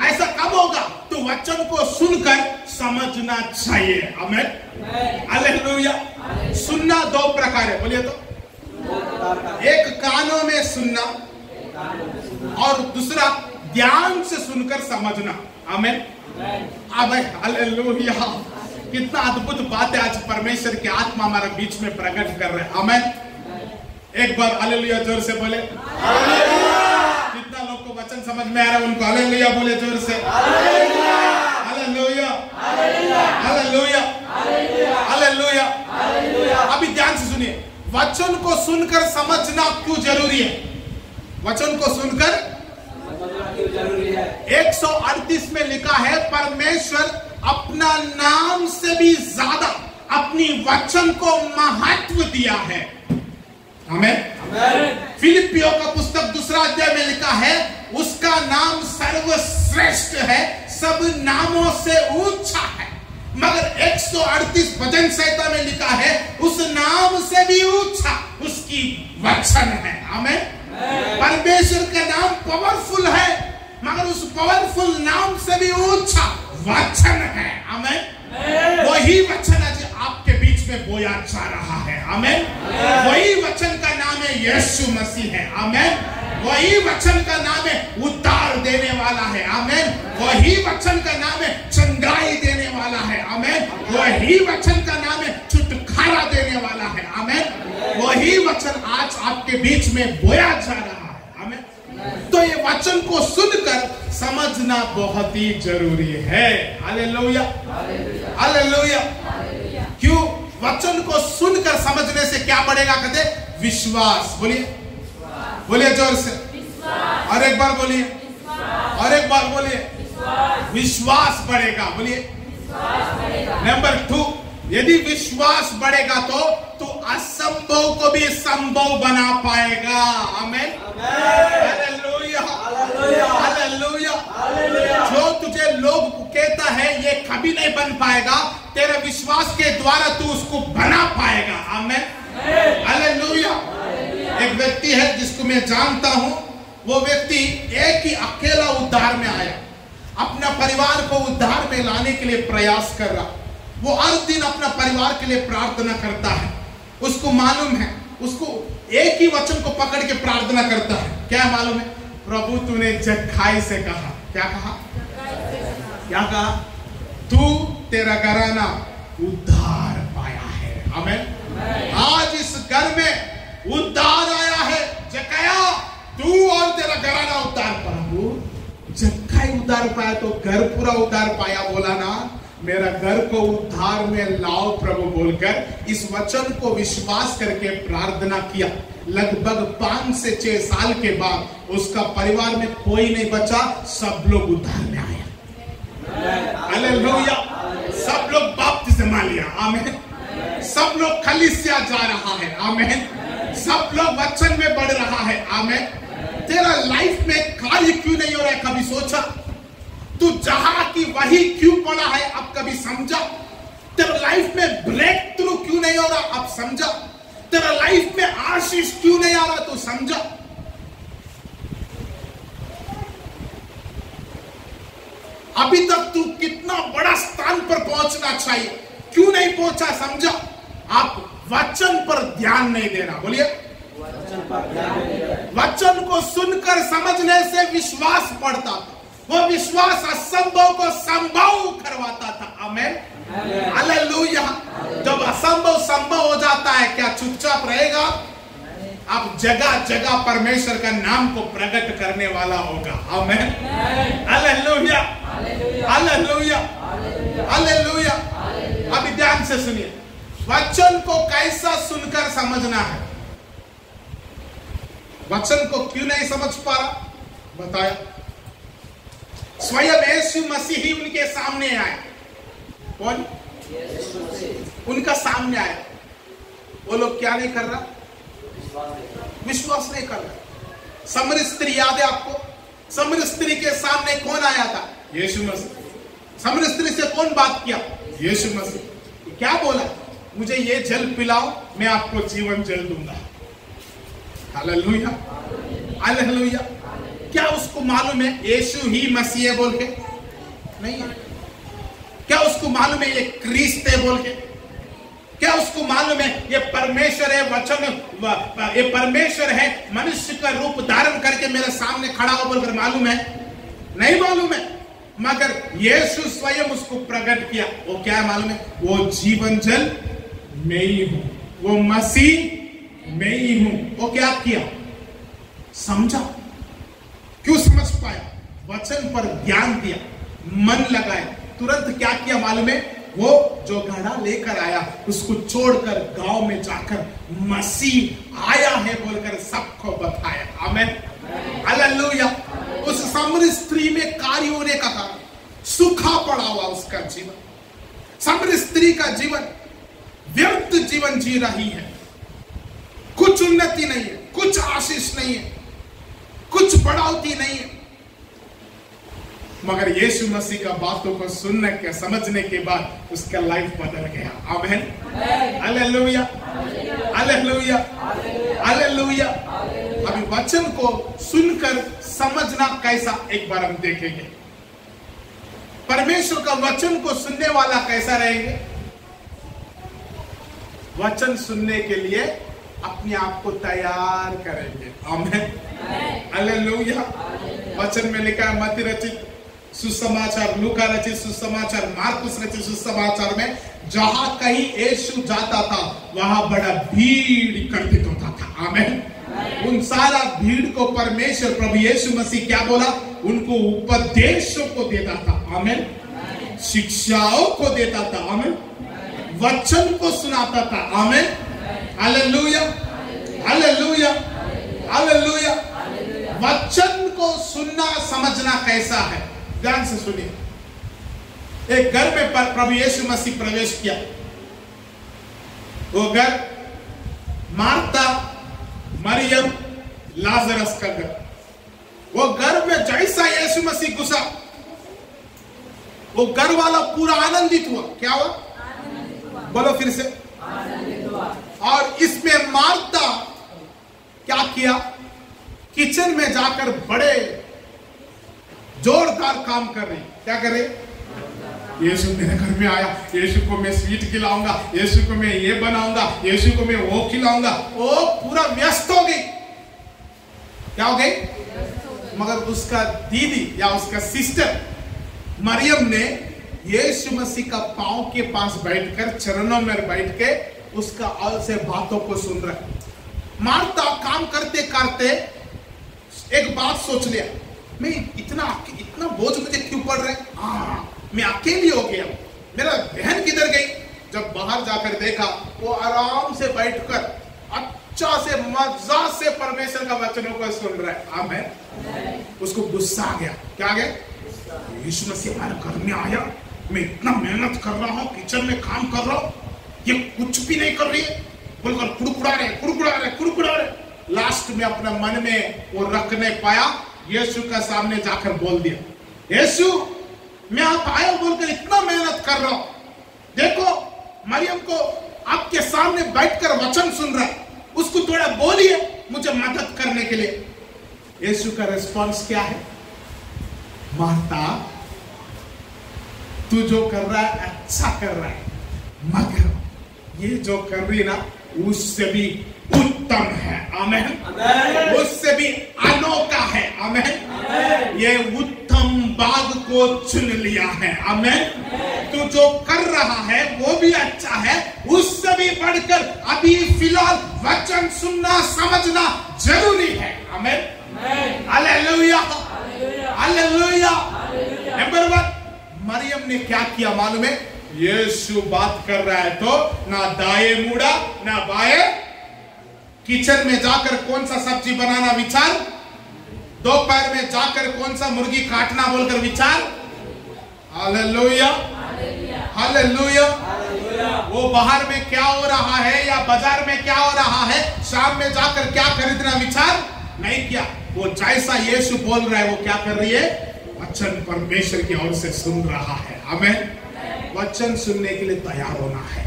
ऐसा कब होगा? तो वचन को सुनकर समझना चाहिए। आमीन, हालेलुया। सुनना दो प्रकार है, बोलिए तो। एक कानों में सुनना और दूसरा ध्यान से सुनकर समझना। आमीन। अब हालेलुया, कितना अद्भुत बात है। आज परमेश्वर की आत्मा हमारे बीच में प्रकट कर रहे हैं। आमीन। एक बार हालेलुया जोर से बोले। कितना लोग को वचन समझ में आ रहा है उनको हालेलुया बोले जोर से। Hallelujah, hallelujah, hallelujah. अभी ध्यान से सुनिए, वचन को सुनकर समझना क्यों जरूरी है? वचन को सुनकर जरूरी है। 138 में लिखा है, परमेश्वर अपना नाम से भी ज्यादा अपनी वचन को महत्व दिया है। आमीन। फिलिपियों का पुस्तक 2 अध्याय में लिखा है, उसका नाम सर्वश्रेष्ठ है, सब नामों से ऊंचा है। मगर 138 भजन संहिता में लिखा है, उस नाम से भी ऊंचा उसकी वचन है। आमीन। परमेश्वर का नाम पावरफुल है, मगर उस पावरफुल नाम से भी ऊंचा वचन है। आमीन। वही वचन आज आपके बीच में बोया जा रहा है। आमीन। वही वचन का नाम है यीशु मसीह है। आमीन। वही वचन का नाम है उद्धार देने वाला है। आमीन। वही वचन का नाम है चंगाई देने वाला है। आमीन। वही वचन का नाम है छुटकारा देने वाला है। आमीन। वही वचन आज आपके बीच में बोया जा रहा है। आमीन। तो ये वचन को सुनकर समझना बहुत ही जरूरी है। Hallelujah, hallelujah. क्यों? वचन को सुनकर समझने से क्या बढ़ेगा? कहते विश्वास। बोलिए, बोलिए जोर से। और एक बार बोलिए, और एक बार बोलिए। विश्वास बढ़ेगा। बोलिए। नंबर 2, यदि विश्वास बढ़ेगा तो असंभव को भी संभव बना पाएगा। आमीन, हालेलुया, हालेलुया। जो तुझे लोग कहता है ये कभी नहीं बन पाएगा, तेरे विश्वास के द्वारा तू उसको बना पाएगा। आमीन, हालेलुया। एक व्यक्ति है जिसको मैं जानता हूं, वो व्यक्ति एक ही अकेला उद्धार में आया, अपना परिवार को उद्धार में लाने के लिए प्रयास कर रहा। वो हर दिन अपना परिवार के लिए प्रार्थना करता है। उसको मालूम है, उसको एक ही वचन को पकड़ के प्रार्थना करता है। क्या मालूम है? प्रभु तूने जक्खाई से कहा। क्या कहा? क्या कहा? तू तेरा घराना उद्धार पाया है। आमीन। आज इस घर में उद्धार आया है। जक्काया, तू और तेरा घराना उद्धार। प्रभु जक्खाई उद्धार पाया तो घर पूरा उद्धार पाया। बोला ना, मेरा घर को उद्धार में लाओ प्रभु बोलकर इस वचन को विश्वास करके प्रार्थना किया। लगभग 5 से 6 साल के बाद उसका परिवार में कोई नहीं बचा, सब लोग उद्धार में आया। हालेलुया। सब लोग बपतिस्मा लिया। आमीन। सब लोग कलीसिया जा रहा है। आमीन। सब लोग वचन में बढ़ रहा है। आमीन। तेरा लाइफ में कार्य क्यों नहीं हो रहा है? कभी सोचा? तू जहां की वही क्यों पड़ा है अब कभी समझा? तेरा लाइफ में ब्रेक थ्रू क्यों नहीं हो रहा अब समझा? तेरा लाइफ में आशीष क्यों नहीं आ रहा तू समझा? अभी तक तू कितना बड़ा स्थान पर पहुंचना चाहिए, क्यों नहीं पहुंचा समझा? आप वचन पर ध्यान नहीं देना। बोलिए, वचन को सुनकर समझने से विश्वास बढ़ता था। वो विश्वास असंभव को संभव करवाता था। आमीन, हालेलुया। जब असंभव संभव हो जाता है, क्या चुपचाप रहेगा? अब जगह जगह परमेश्वर का नाम को प्रकट करने वाला होगा। आमीन, हालेलुया, हालेलुया, हालेलुया। अभी ध्यान से सुनिए, वचन को कैसा सुनकर समझना है। वचन को क्यों नहीं समझ पा रहा बताया। स्वयं यीशु मसीह ही उनके सामने आए। कौन? उनका सामने आए। वो लोग क्या नहीं कर रहा? विश्वास नहीं कर रहा। समर स्त्री याद है आपको? समर स्त्री के सामने कौन आया था? यीशु मसीह। समर स्त्री से कौन बात किया? यीशु मसीह। क्या बोला? मुझे ये जल पिलाओ, मैं आपको जीवन जल दूंगा। Hallelujah, hallelujah. क्या उसको मालूम है यीशु ही मसीह है बोल के? नहीं है। क्या उसको मालूम है ये क्रिस्त है बोल के? क्या उसको मालूम है ये परमेश्वर है, वचन ये परमेश्वर है, मनुष्य का रूप धारण करके मेरे सामने खड़ा हो बोलकर मालूम है? नहीं मालूम है। मगर यीशु स्वयं उसको प्रकट किया। वो क्या मालूम है? वो जीवन जल मैं ही हूं, वो मसीह मैं ही हूं। वो क्या किया? समझा। क्यों समझ पाया? वचन पर ध्यान दिया, मन लगाया। तुरंत क्या किया मालूम है? वो जो घड़ा लेकर आया उसको छोड़कर गांव में जाकर मसीह आया है बोलकर सबको बताया। आमीन, हालेलुया। उस समर स्त्री में कार्य होने का कारण सूखा पड़ा हुआ उसका जीवन। समर स्त्री का जीवन व्यर्थ जीवन जी रही है। कुछ उन्नति नहीं है, कुछ आशीष नहीं है, कुछ बढ़ोतरी नहीं है। मगर यीशु मसीह का बातों को सुनने के समझने के बाद उसका लाइफ बदल गया। आमीन, हालेलुया, हालेलुया, हालेलुया। अभी वचन को सुनकर समझना कैसा, एक बार हम देखेंगे। परमेश्वर का वचन को सुनने वाला कैसा रहेंगे? वचन सुनने के लिए अपने आप को तैयार करेंगे। आमीन, हालेलुया। वचन में लिखा है मत्ती रचित सुसमाचार, लूका रचित सुसमाचार, मार्कुस रचित सुसमाचार में जहां कहीं यीशु जाता था वहां बड़ा भीड़ एकत्रित होता था। आमीन। उन सारा भीड़ को परमेश्वर प्रभु यीशु मसीह क्या बोला? उनको उपदेशों को देता था। आमीन, शिक्षाओं को देता था। आमीन, वचन को सुनाता था। आमीन, हालेलुया, हालेलुया, हालेलुया। वचन को सुनना समझना कैसा है? ध्यान से सुनिए। एक घर में प्रभु यीशु मसीह प्रवेश किया। वो घर मार्ता, मरियम, लाजरस का घर। वो घर में जैसा यीशु मसीह घुसा, वो घर वाला पूरा आनंदित हुआ। क्या हुआ? बोलो फिर से। और इसमें मार्ता क्या किया? किचन में जाकर बड़े जोरदार काम कर रही। क्या कर रही? यीशु मेरे घर में आया, यीशु को मैं स्वीट खिलाऊंगा, यीशु को मैं ये बनाऊंगा, यीशु को मैं वो खिलाऊंगा। वो पूरा व्यस्त हो गई। क्या हो गई? मगर उसका दीदी या उसका सिस्टर मरियम ने यीशु मसीह का पांव के पास बैठकर, चरणों में बैठ के उसका और से बातों को सुन रहा। मार्ता काम करते करते एक बात सोच लिया, मैं इतना बोझ मुझे क्यों पड़ रहा है? मैं अकेली हो गया। मेरा बहन किधर गई? जब बाहर जाकर देखा वो आराम से बैठकर अच्छा से मजा से परमेश्वर का वचनों को सुन रहा है। आमीन। उसको गुस्सा आ गया। क्या आ गया? यीशु मसीह हमारे घर में आया, मैं इतना मेहनत कर रहा हूँ, किचन में काम कर रहा हूँ, ये कुछ भी नहीं कर रही है बोलकर कुड़कुड़ा रहे। लास्ट में अपने मन में वो रख नहीं पाया, यीशु का सामने जाकर बोल दिया, यीशु मैं आप आए बोलकर इतना मेहनत कर रहा हूं। देखो मरियम को आपके सामने बैठकर वचन सुन रहा है, उसको थोड़ा बोलिए मुझे मदद करने के लिए। यीशु का रिस्पॉन्स क्या है? मार्ता तू जो कर रहा है अच्छा कर रहा है, मगर ये जो कर रही ना उससे भी उत्तम है। आमेन। उससे भी अनोखा है। आमेन। ये उत्तम बाग को चुन लिया है। आमेन। तू जो कर रहा है वो भी अच्छा है, उससे भी बढ़कर अभी फिलहाल वचन सुनना समझना जरूरी है। आमेन। Hallelujah, hallelujah. नंबर 1, मरियम ने क्या किया मालूम है? यीशु बात कर रहा है तो ना दाएं मुड़ा ना बाएं। किचन में जाकर कौन सा सब्जी बनाना विचार, दोपहर में जाकर कौन सा मुर्गी काटना बोलकर विचार। Hallelujah, hallelujah. वो बाहर में क्या हो रहा है या बाजार में क्या हो रहा है, शाम में जाकर क्या खरीदना विचार नहीं किया। वो जैसा यीशु बोल रहा है वो क्या कर रही है? वचन परमेश्वर की ओर से सुन रहा है। आमेन। वचन सुनने के लिए तैयार होना है।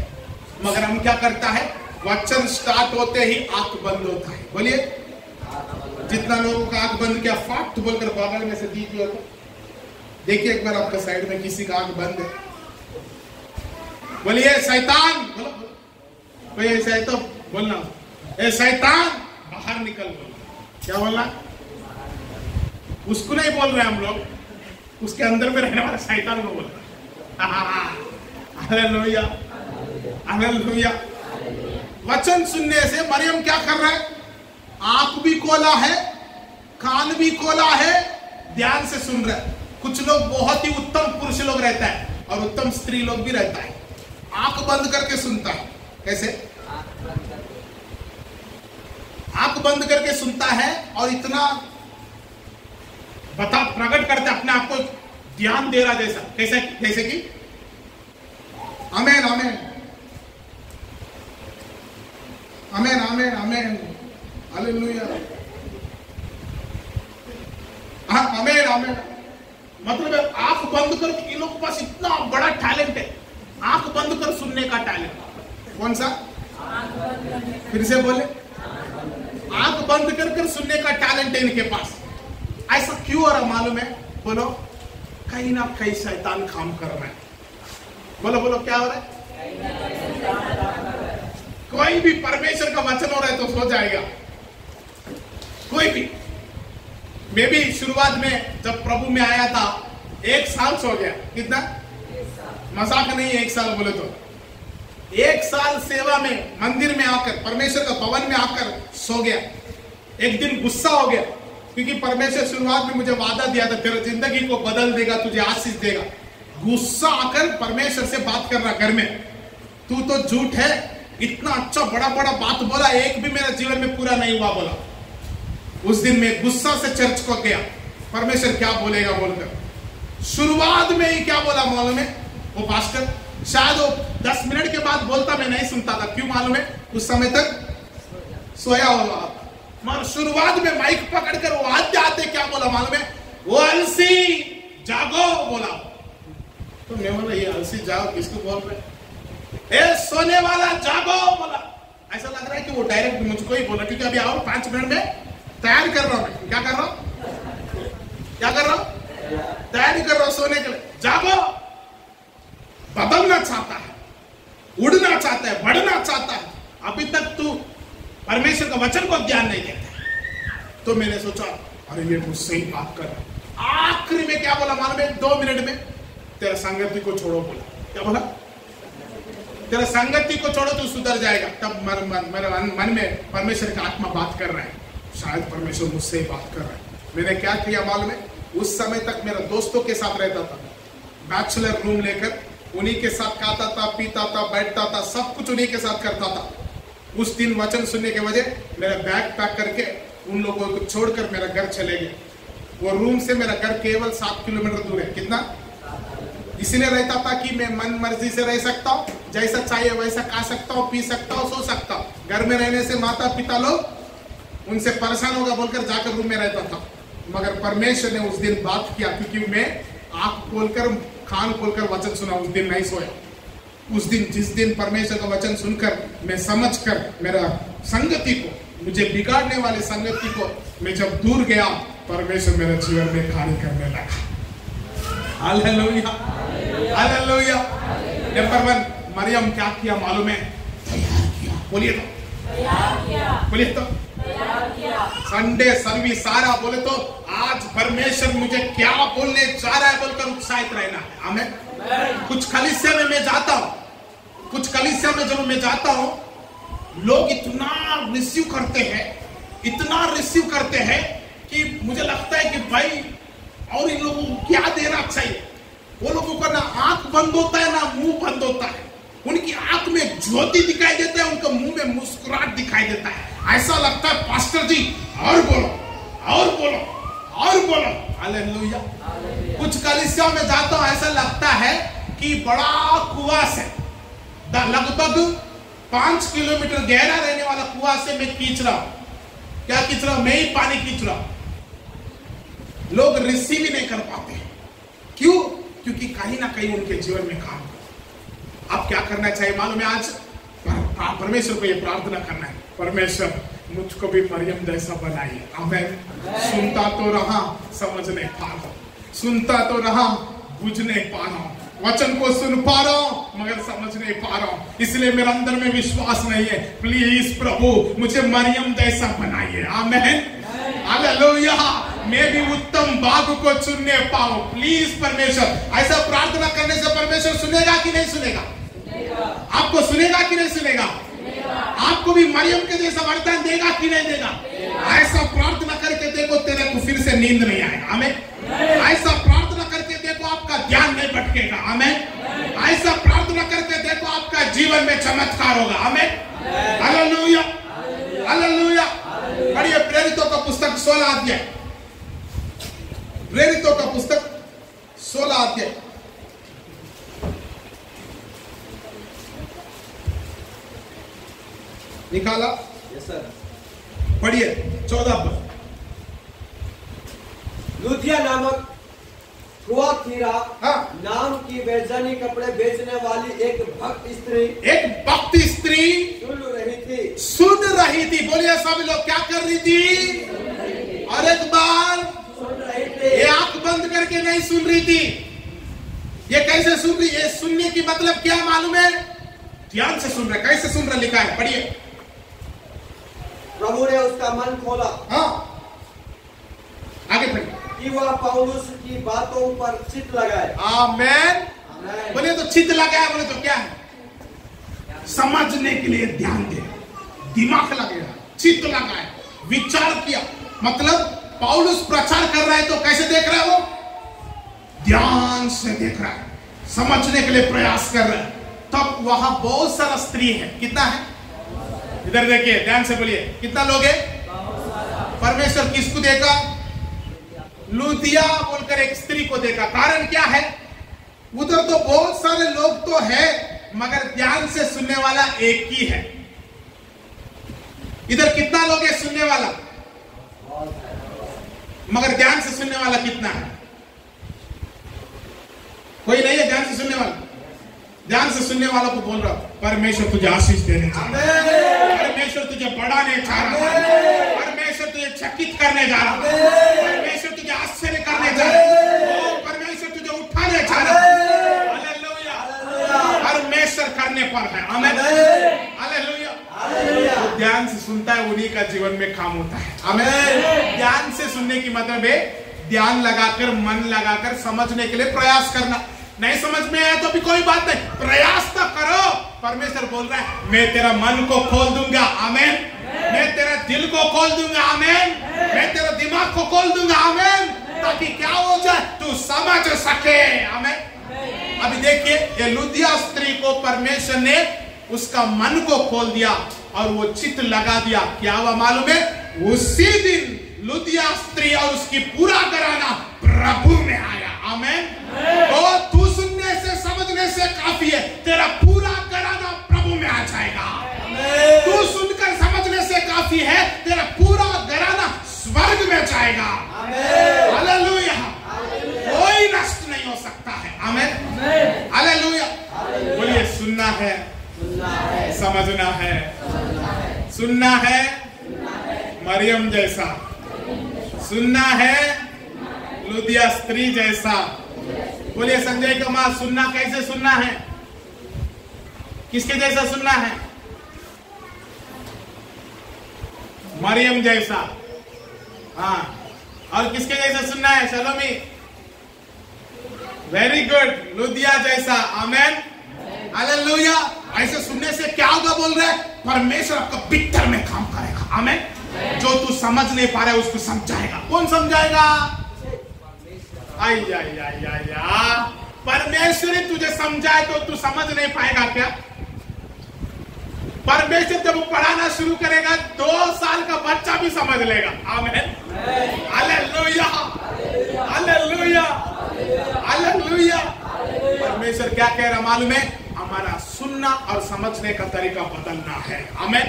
मगर हम क्या करता है? वचन स्टार्ट होते ही आंख बंद होता है। बोलिए, जितना लोगों का आंख बंद किया फाट बोलकर बगल में से दीजिए तो देखिए एक बार आपका साइड में किसी का आंख बंद है। बोलिए शैतान, बोलो ऐसा है तो बोलना, ए शैतान बाहर निकल। बोलना क्या बोलना? उसको नहीं बोल रहे हम लोग, उसके अंदर में रहने वाला शैतान को बोल रहे। Hallelujah, hallelujah. वचन सुनने से मरियम क्या कर रहा है? आंख भी खोला है, कान भी खोला है, ध्यान से सुन रहा है। कुछ लोग बहुत ही उत्तम पुरुष लोग रहता है और उत्तम स्त्री लोग भी रहता है, आंख बंद करके सुनता है। कैसे? आंख बंद करके सुनता है और इतना बता प्रकट करते अपने आप को ध्यान दे रहा जैसा। कैसे? जैसे कि आमेन, आमेन, आमेन, आमेन, आमेन, हालेलुया, आमेन, आमेन। मतलब आंख बंद कर, इन लोगों के पास इतना बड़ा टैलेंट है, आंख बंद कर सुनने का टैलेंट। कौन सा? फिर से बोले, आंख बंद कर सुनने का टैलेंट है इनके पास। ऐसा क्यों हो रहा मालूम है? बोलो, कहीं ना कहीं शैतान काम कर रहा है। बोलो बोलो, क्या हो रहा है? कोई भी परमेश्वर का वचन हो रहा है तो सो जाएगा। कोई भी। मैं भी शुरुआत में जब प्रभु में आया था 1 साल सो गया। कितना? मजाक नहीं, 1 साल बोले तो 1 साल सेवा में मंदिर में आकर परमेश्वर का भवन में आकर सो गया। एक दिन गुस्सा हो गया क्योंकि परमेश्वर शुरुआत में मुझे वादा दिया था तेरी जिंदगी को बदल देगा, तुझे आशीष देगा। गुस्सा आकर परमेश्वर से बात कर रहा घर में, तू तो झूठ है, इतना अच्छा बड़ा बड़ा बात बोला, एक भी मेरा जीवन में पूरा नहीं हुआ बोला। उस दिन मैं गुस्सा से चर्च को गया, परमेश्वर क्या बोलेगा बोलकर। शुरुआत में ही क्या बोला मालूम है? वो पास्टर शायद वो 10 मिनट के बाद बोलता, मैं नहीं सुनता था। क्यों मालूम है? उस समय तक सोया हुआ। मगर शुरुआत में माइक पकड़कर वो आते आते क्या बोला मालूम है? वो अलसी जागो बोला। तो मैं बोला ये अलसी जागो किसको बोल रहे? ए सोने वाला जागो बोला। ऐसा लग रहा है कि वो डायरेक्ट मुझको ही बोला, क्योंकि अभी आओ 5 मिनट में तैयार कर रहा हूं। क्या कर रहा हूं? क्या कर रहा हूं? तैयारी कर रहा हूं सोने के लिए। जागो। बदलना चाहता है, उड़ना चाहता है, बढ़ना चाहता है, अभी तक तू परमेश्वर का वचन को ध्यान नहीं देता। तो मैंने सोचा अरे ये मुझसे ही बात कर रहा। आखिरी में क्या बोला मालूम है? 2 मिनट में तेरा संगति को छोड़ो बोला। क्या बोला? तेरा संगति को छोड़ो तो सुधर जाएगा। तब मेरे मन में परमेश्वर का आत्मा बात कर रहा है, शायद परमेश्वर मुझसे ही बात कर रहा है। मैंने क्या किया मालूम है? उस समय तक मेरा दोस्तों के साथ रहता था, बैचलर रूम लेकर उन्हीं के साथ खाता था, पीता था, बैठता था, सब कुछ उन्हीं के साथ करता था। उस दिन वचन सुनने के वजह मेरा बैग पैक करके उन लोगों को छोड़कर मेरा घर चले गए। वो रूम से मेरा घर केवल 7 किलोमीटर दूर है। कितना? इसलिए रहता था कि मैं मन मर्जी से रह सकता हूँ, जैसा चाहिए वैसा खा सकता हूँ, पी सकता हूँ, सो सकता हूँ। घर में रहने से माता पिता लोग उनसे परेशान होगा बोलकर जाकर रूम में रहता था। मगर परमेश्वर ने उस दिन बात किया, क्योंकि मैं आंख खोलकर कान खोलकर वचन सुना, उस दिन नहीं सोया। उस दिन जिस दिन परमेश्वर का वचन सुनकर मैं समझकर मेरा संगति को, मुझे बिगाड़ने वाले संगति को मैं जब दूर गया, परमेश्वर मेरे जीवन में कार्य करने लगा। Hallelujah, hallelujah. नंबर 1 मरियम क्या किया मालूम है? तैयार किया। बोलिए तो, बोलिए तो। संडे सर्विस सारा बोले तो आज परमेश्वर मुझे क्या बोलने जा रहा है बोलकर उत्साहित रहना है। आमीन। कुछ कलीसिया में मैं जाता हूं, कुछ कलीसिया में जब मैं जाता हूं, लोग इतना रिसीव करते हैं, इतना रिसीव करते हैं कि मुझे लगता है कि भाई और इन लोगों को क्या देना चाहिए। वो लोगों का ना आंख बंद होता है ना मुंह बंद होता है, उनकी आंख में ज्योति दिखाई देता है, उनके मुंह में मुस्कुराहट दिखाई देता है। ऐसा लगता है पास्टर जी और बोलो और बोलो और बोलो। हालेलुया। कुछ कलीसिया में जाता हूं, ऐसा लगता है कि बड़ा कुआं से, लगभग 5 किलोमीटर गहरा रहने वाला कुआं से मैं खींच रहा हूं। क्या खींच रहा हूं? मैं ही पानी खींच रहा हूं। लोग रिसीव ही नहीं कर पाते। क्यों? क्योंकि कहीं ना कहीं उनके जीवन में काम। अब क्या करना चाहिए मालूम है? आज परमेश्वर को ये प्रार्थना करना है, परमेश्वर मुझको भी मरियम जैसा बनाइए। आमीन। सुनता तो रहा, समझ नहीं पा रहा, सुनता तो रहा, बुझ नहीं पा रहा, वचन को सुन पा रहा हूं मगर समझ नहीं पा रहा हूं, इसलिए मेरे अंदर में विश्वास नहीं है। प्लीज प्रभु मुझे मरियम जैसा बनाइए। आमीन, हालेलुया। मैं भी उत्तम बाग को चुनने पाऊं। प्लीज परमेश्वर। ऐसा प्रार्थना करने से परमेश्वर सुनेगा कि नहीं सुनेगा? आपको सुनेगा कि नहीं सुनेगा? आपको भी मरियम के जैसा वरदान देगा कि नहीं देगा? ऐसा प्रार्थना करके देखो, तेरे को फिर से नींद नहीं आएगा। आमीन। ऐसा प्रार्थना करके देखो, आपका ध्यान नहीं भटकेगा। आमीन। ऐसा प्रार्थना करके देखो, आपका जीवन में चमत्कार होगा। आमीन, हालेलुया, हालेलुया। पढ़िए प्रेरितों का पुस्तक 16 अध्याय, प्रेरितों का पुस्तक 16 अध्याय। निकाला? Yes sir. पढ़िए 14 पर। लुदिया नामक थुआतीरा हाँ। नाम की वैजानी कपड़े बेचने वाली एक भक्त स्त्री, एक भक्त स्त्री सुन रही थी। सुन रही थी। बोलिए सब लोग, क्या कर रही थी? और एक बार सुन रही थी। ये आंख बंद करके नहीं सुन रही थी। ये कैसे सुन रही? ये सुनने की मतलब क्या मालूम है? ध्यान से सुन रहे। कैसे सुन रहे? लिखा है, पढ़िए। प्रभु ने उसका मन खोला। हाँ, आगे पढ़िए। कि वह पौलुस की बातों पर चित्त लगाए। आमीन। बोले तो चित्त लगाया, बोले तो क्या है? समझने के लिए ध्यान दे, दिमाग लगेगा, चित्त लगाए, विचार किया। मतलब पौलुस प्रचार कर रहा है तो कैसे देख रहा है? वो ध्यान से देख रहा है, समझने के लिए प्रयास कर रहा है। तब वहां बहुत सारा स्त्री है। कितना है? इधर देखिए, ध्यान से बोलिए, कितना लोग है? परमेश्वर किसको देखा? लुदिया बोलकर एक स्त्री को देखा। कारण क्या है? उधर तो बहुत सारे लोग तो है मगर ध्यान से सुनने वाला एक ही है। इधर कितना लोग है सुनने वाला? मगर ध्यान से सुनने वाला कितना है? कोई नहीं है ध्यान से सुनने वाला। ध्यान से सुनने वालों को बोल रहा हूं, परमेश्वर तुझे आशीष देने जा रहा है, परमेश्वर तुझे बढ़ाने जा रहा है, परमेश्वर तुझे चकित करने जा रहा है, परमेश्वर तुझे आश्चर्य करने जा रहा है, परमेश्वर तुझे उठाने जा रहा है। हालेलुया। परमेश्वर करने पर है। आमीन, हालेलुया। ध्यान से सुनता है उन्हीं का जीवन में काम होता है। आमीन। ध्यान से सुनने की मतलब है ध्यान लगाकर, मन लगाकर समझने के लिए प्रयास करना। नहीं समझ में आया तो भी कोई बात नहीं, प्रयास तो करो। परमेश्वर बोल रहा है, मैं तेरा मन को खोल दूंगा। आमीन। मैं तेरा दिल को खोल दूंगा। आमीन। मैं तेरा दिमाग को खोल दूंगा। आमीन। ताकि क्या हो जाए? तू समझ सके। आमीन। अभी देखिए, ये लुदिया स्त्री को परमेश्वर ने उसका मन को खोल दिया और वो चित्त लगा दिया। क्या हुआ मालूम है? उसी दिन लुदिया स्त्री और उसकी पूरा घराना प्रभु में आया। आमीन। तो तू सुनने से समझने से काफी है, तेरा पूरा घराना प्रभु में आ जाएगा। तू सुनकर समझने से काफी है, तेरा पूरा घराना स्वर्ग में जाएगा। हालेलुया। कोई नष्ट नहीं सुनना है, समझना है, सुनना है मरियम जैसा, सुनना है लुदिया स्त्री जैसा। बोलिए संजय का मां, सुनना कैसे सुनना है? किसके जैसा सुनना है? मरियम जैसा। हाँ, और किसके जैसा सुनना है? शलोमी, वेरी गुड, लुदिया जैसा। आमेन, हालेलुया। ऐसे सुनने से क्या होगा बोल रहे? परमेश्वर आपका भीतर में काम करेगा। आमेन। जो तू समझ नहीं पा रहा है उसको समझाएगा। कौन समझाएगा? आई आई आई आई, परमेश्वर तुझे समझाए तो तू समझ नहीं पाएगा क्या? परमेश्वर जब पढ़ाना शुरू करेगा 2 साल का बच्चा भी समझ लेगा। आमेन, हालेलुया, हालेलुया, हालेलुया। परमेश्वर क्या कह रहा मालूम है? हमारा सुनना और समझने का तरीका बदलना है। आमेन।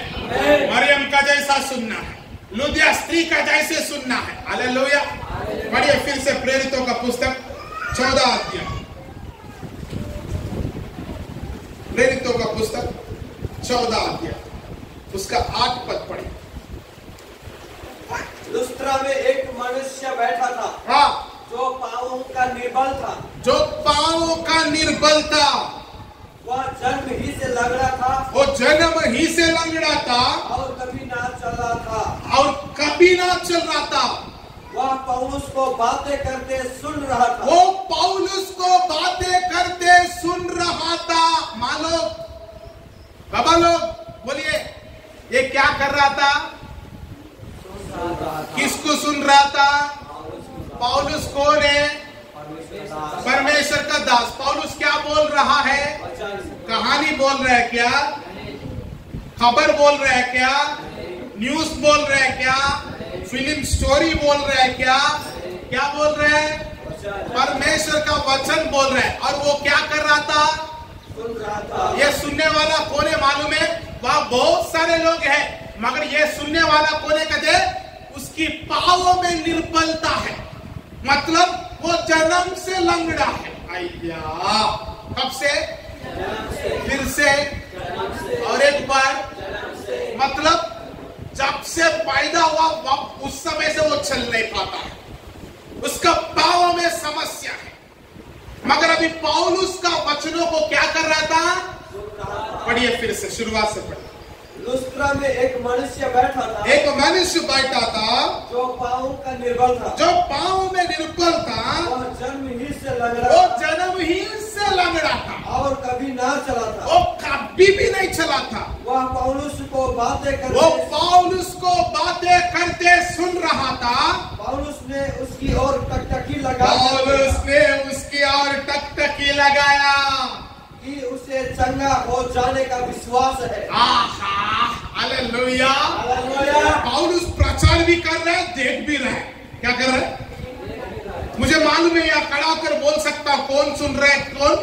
मरियम का जैसा सुनना है, लुदिया स्त्री का जैसे सुनना है। हालेलुया। पढ़िए फिर से प्रेरितों का पुस्तक 14 अध्याय, प्रेरितों का पुस्तक 14 अध्याय, उसका 8 पद पढ़िए। लुस्त्रा में एक मनुष्य बैठा था। हाँ, जो पांवों का निर्बल था। जो पांवों का निर्बल था। वह जन्म ही से लंगड़ा था। वो जन्म ही से लंगड़ा था और कभी ना चला था। और कभी ना चल रहा था। वह पौलुस को बातें करते सुन रहा था। वो पौलुस को बातें करते सुन रहा था। मानो बाबा लोग बोलिए, ये क्या कर रहा था? किसको सुन रहा था? पौलुस कौन है? परमेश्वर का दास। पौलुस क्या बोल रहा है? कहानी बोल रहा है क्या? खबर बोल रहा है क्या? न्यूज बोल रहा है क्या? फिल्म स्टोरी बोल रहा है क्या? क्या बोल रहा है? परमेश्वर का वचन बोल रहा है। और वो क्या कर रहा था? सुन रहा था। ये सुनने वाला कौन है मालूम है? वहां बहुत सारे लोग हैं, मगर ये सुनने वाला कौन है? कहते उसकी पांवों में निर्बलता है, मतलब वो जन्म से लंगड़ा है। आया, कब से? फिर से और एक बार, मतलब जब से पैदा हुआ उस समय से वो चल नहीं पाता है, उसका पांवों में समस्या है। मगर अभी पौलुस का वचनों को क्या कर रहा था? पढ़िए फिर से, शुरुआत से पढ़िए। लुस्त्रा में एक मनुष्य बैठा था। एक मनुष्य बैठा था जो पांवों का निर्बल था। जो पांवों में निर्बल था। वह जन्म ही से लंगड़ा। वो जन्म ही से लंगड़ा था और कभी ना चला था। वो कभी भी नहीं चला था। वह पौलुस को बातें करते। वो पौलुस को बातें करते सुन रहा था। पौलुस ने उसकी ओर टकटकी लगाया। पौलुस ने उसकी ओर टकटकी लगाया कि उसे चंगा हो जाने का विश्वास है। आहा, हालेलुया। हालेलुया। पौलुस प्रचार भी कर रहा है, देख भी रहा है। क्या कर रहा है? मुझे मालूम है, यहाँ खड़ा होकर बोल सकता कौन सुन रहा है, कौन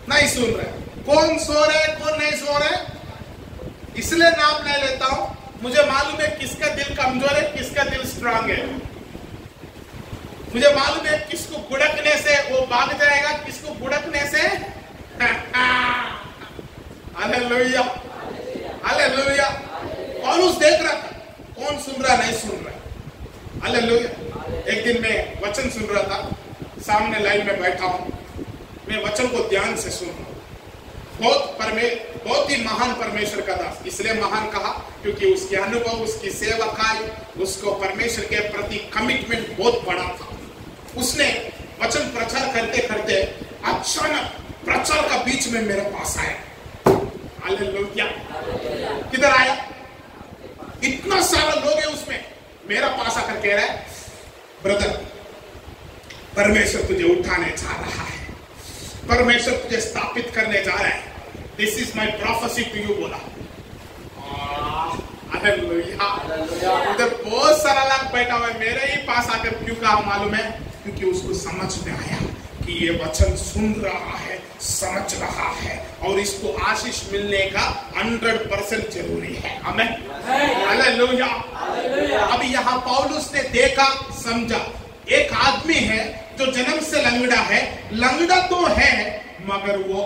नहीं सुन रहा है, कौन सो रहा है, कौन नहीं सो रहा है। इसलिए नाम नहीं लेता हूं। मुझे मालूम है किसका दिल कमजोर है, किसका दिल स्ट्रांग है। मुझे मालूम है किसको गुड़कने से वो भाग जाएगा, किसको गुड़कने से हालेलुया, हालेलुया। पौलुस देख रहा था कौन सुन रहा नहीं सुन रहा। हालेलुया। एक दिन मैं वचन सुन रहा था, सामने लाइन में बैठा हूं, मैं वचन को ध्यान से सुन रहा हूं। बहुत ही महान परमेश्वर का दास। इसलिए महान कहा क्योंकि उसके अनुभव, उसकी सेवकाई, उसको परमेश्वर के प्रति कमिटमेंट बहुत बड़ा था। उसने वचन प्रचार करते करते अचानक प्रचार का बीच में मेरे पास आया। हालेलुया। किधर आया? इतना सारा लोग है उसमें, मेरा पास आकर कह रहा है, ब्रदर परमेश्वर तुझे उठाने जा रहा है, परमेश्वर तुझे स्थापित करने जा रहा है। This is my prophecy to you बोला। हालेलुया। उधर बहुत सारा लोग बैठा हुआ है, मेरे ही पास आकर क्यों कहा मालूम है? क्योंकि उसको समझ में आया कि ये वचन सुन रहा है, समझ रहा है और इसको आशीष मिलने का 100% जरूरी है। आमीन, हालेलुया। अभी यहाँ पौलुस ने देखा, समझा, एक आदमी है जो जन्म से लंगड़ा है। लंगड़ा तो है मगर वो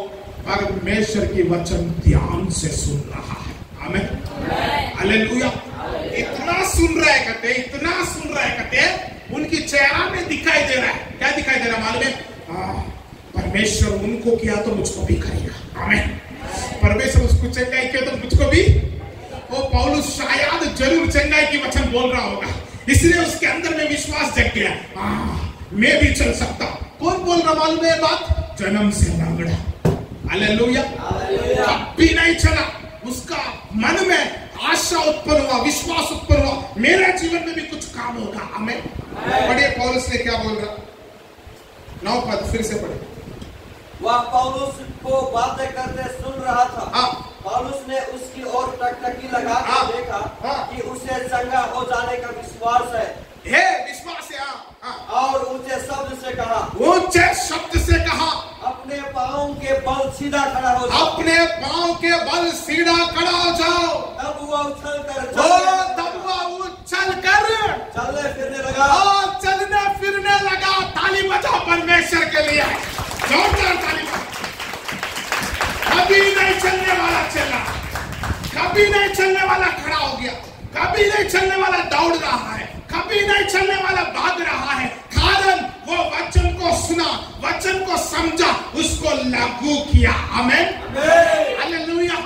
परमेश्वर की वचन ध्यान से सुन रहा है। आमीन, हालेलुया। इतना सुन रहा है कहते, इतना सुन रहा है कहते, उनकी चेहरा में दिखाई दे रहा है। क्या दिखाई दे रहा है मालूम है? परमेश्वर उनको किया तो मुझको भी करेगा। आमीन। परमेश्वर उसको चंगाई किया तो मुझको भी। वो पौलुस शायद जरूर चंगाई की वचन बोल रहा होगा, इसलिए उसके अंदर में विश्वास जग गया। मैं भी चल सकता। कौन बोल रहा मालूम है बात? जन्म से लंगड़ा। हालेलुया। कभी नहीं चला। उसका मन में आशा उत्पन्न हुआ, विश्वास उत्पन्न हुआ, मेरा जीवन में भी कुछ काम होगा। आमीन। पढ़िए पौलुस ने क्या बोल रहा, 9 पद फिर से पढ़े। वह पौलुस को बातें करते सुन रहा था। पौलुस ने उसकी ओर टकटकी लगा कर देखा कि उसे चंगा हो जाने का विश्वास है। विश्वास है। और ऊंचे शब्द से कहा, ऊंचे शब्द से कहा, अपने पांव के बल सीधा खड़ा हो जाओ। अपने पांव के बल सीधा खड़ा हो जाओ। तब वह उछल कर चलने फिरने लगा। चलने फिरने लगा। ताली बजाओ परमेश्वर के लिए, जोरदार ताली बजाओ। कभी नहीं चलने वाला चला, कभी नहीं चलने वाला खड़ा हो गया, कभी नहीं चलने वाला दौड़ रहा है, कभी नहीं चलने वाला भाग रहा है। कारण वो वचन को सुना, वचन को समझा, उसको लागू किया। आमीन, हालेलुया,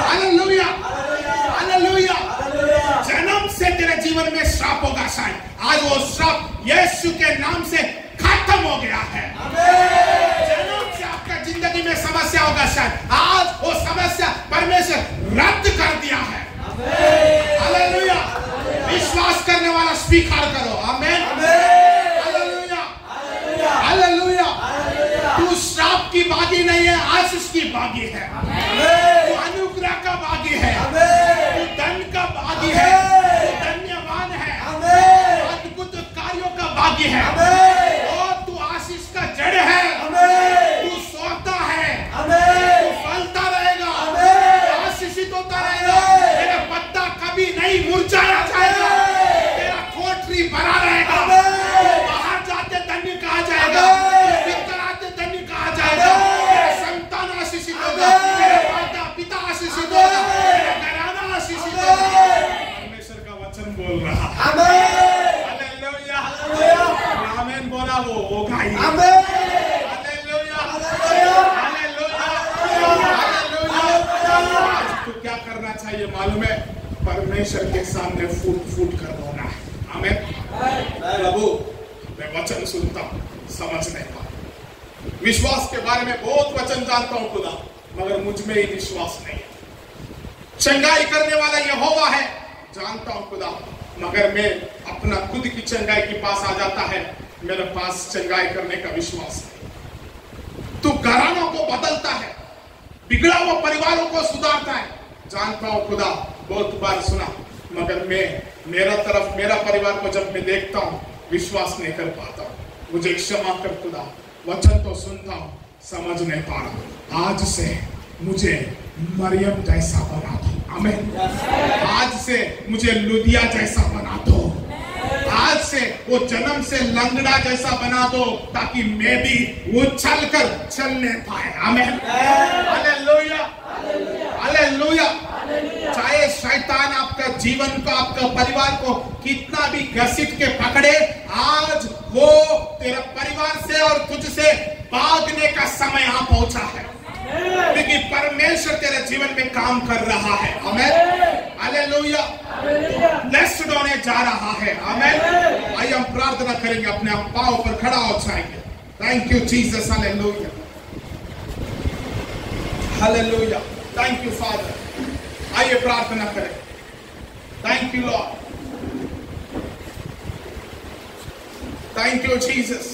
हालेलुया, हालेलुया। जन्म से तेरे जीवन में श्राप होगा शायद, आज वो श्राप यीशु के नाम से खत्म हो गया है। जन्म से आपका जिंदगी में समस्या होगा शायद, आज वो समस्या परमेश्वर रद्द कर दिया है। हालेलुया। विश्वास करने वाला स्वीकार करो। आमीन, हालेलुया, हालेलुया। तू श्राप की बागी नहीं है, आशीष की बागी है। तू अनुग्रह का बागी है, तू धन का बागी है, तू धन्यवान है, अद्भुत कार्यों का बागी है, और तू आशीष का जड़ है। तू सोता है, तू फलता रहेगा, आशीषित होता रहेगा। तेरा पत्ता कभी नहीं मुरझाया जाएगा, तेरा कोठरी भरा रहेगा। बाहर जाते धन्य कहा जाएगा, भीतर आते धन्य कहा जाएगा। तेरा संतान आशीषित होगा, तेरा माता पिता आशीषित होगा, तेरा घराना आशीषित होगा। परमेश्वर का वचन बोल रहा है। हालेलुया, आमीन बोला वो होगा ही। Hallelujah, hallelujah, hallelujah. आज तो क्या करना चाहिए मालूम है? परमेश्वर के सामने फूट फूट कर रोना है। आमीन। प्रभु मैं वचन सुनता हूं, समझ नहीं पाता। विश्वास के बारे में बहुत वचन जानता हूं खुदा, मगर मुझ में ही विश्वास नहीं है। चंगाई करने वाला यहोवा है, जानता हूं खुदा, मगर मैं अपना खुद की चंगाई के पास आ जाता है, मेरे पास चंगाई करने का विश्वास नहीं। तू घरानों को बदलता है, बिगड़ा हुआ परिवारों को सुधारता है, जानता हूं खुदा, बहुत बार सुना, मगर मेरा परिवार को जब मैं देखता हूं विश्वास नहीं कर पाता हूं। मुझे क्षमा कर खुदा, वचन तो सुनता हूं, समझ नहीं पा रहा। आज से मुझे मरियम जैसा बना दो। आमीन। आज से मुझे लुदिया जैसा बना दो। आज से वो जन्म से लंगड़ा जैसा बना दो, ताकि मैं भी उछल कर चलने पाए। आमीन, हालेलुया, हालेलुया। चाहे शैतान आपका जीवन को, आपका परिवार को कितना भी घसीट के पकड़े, आज वो तेरे परिवार से और तुझसे भागने का समय आ पहुंचा है, क्योंकि परमेश्वर तेरे जीवन में काम कर रहा है। आमीन, हालेलुया। ब्लेस्ड होने जा रहा है। आमीन। आइए हम प्रार्थना करेंगे, अपने आप पांव पर खड़ा हो जाएंगे। Thank you Jesus, hallelujah, hallelujah. Thank you father. आइए प्रार्थना करें। Thank you Lord, thank you Jesus.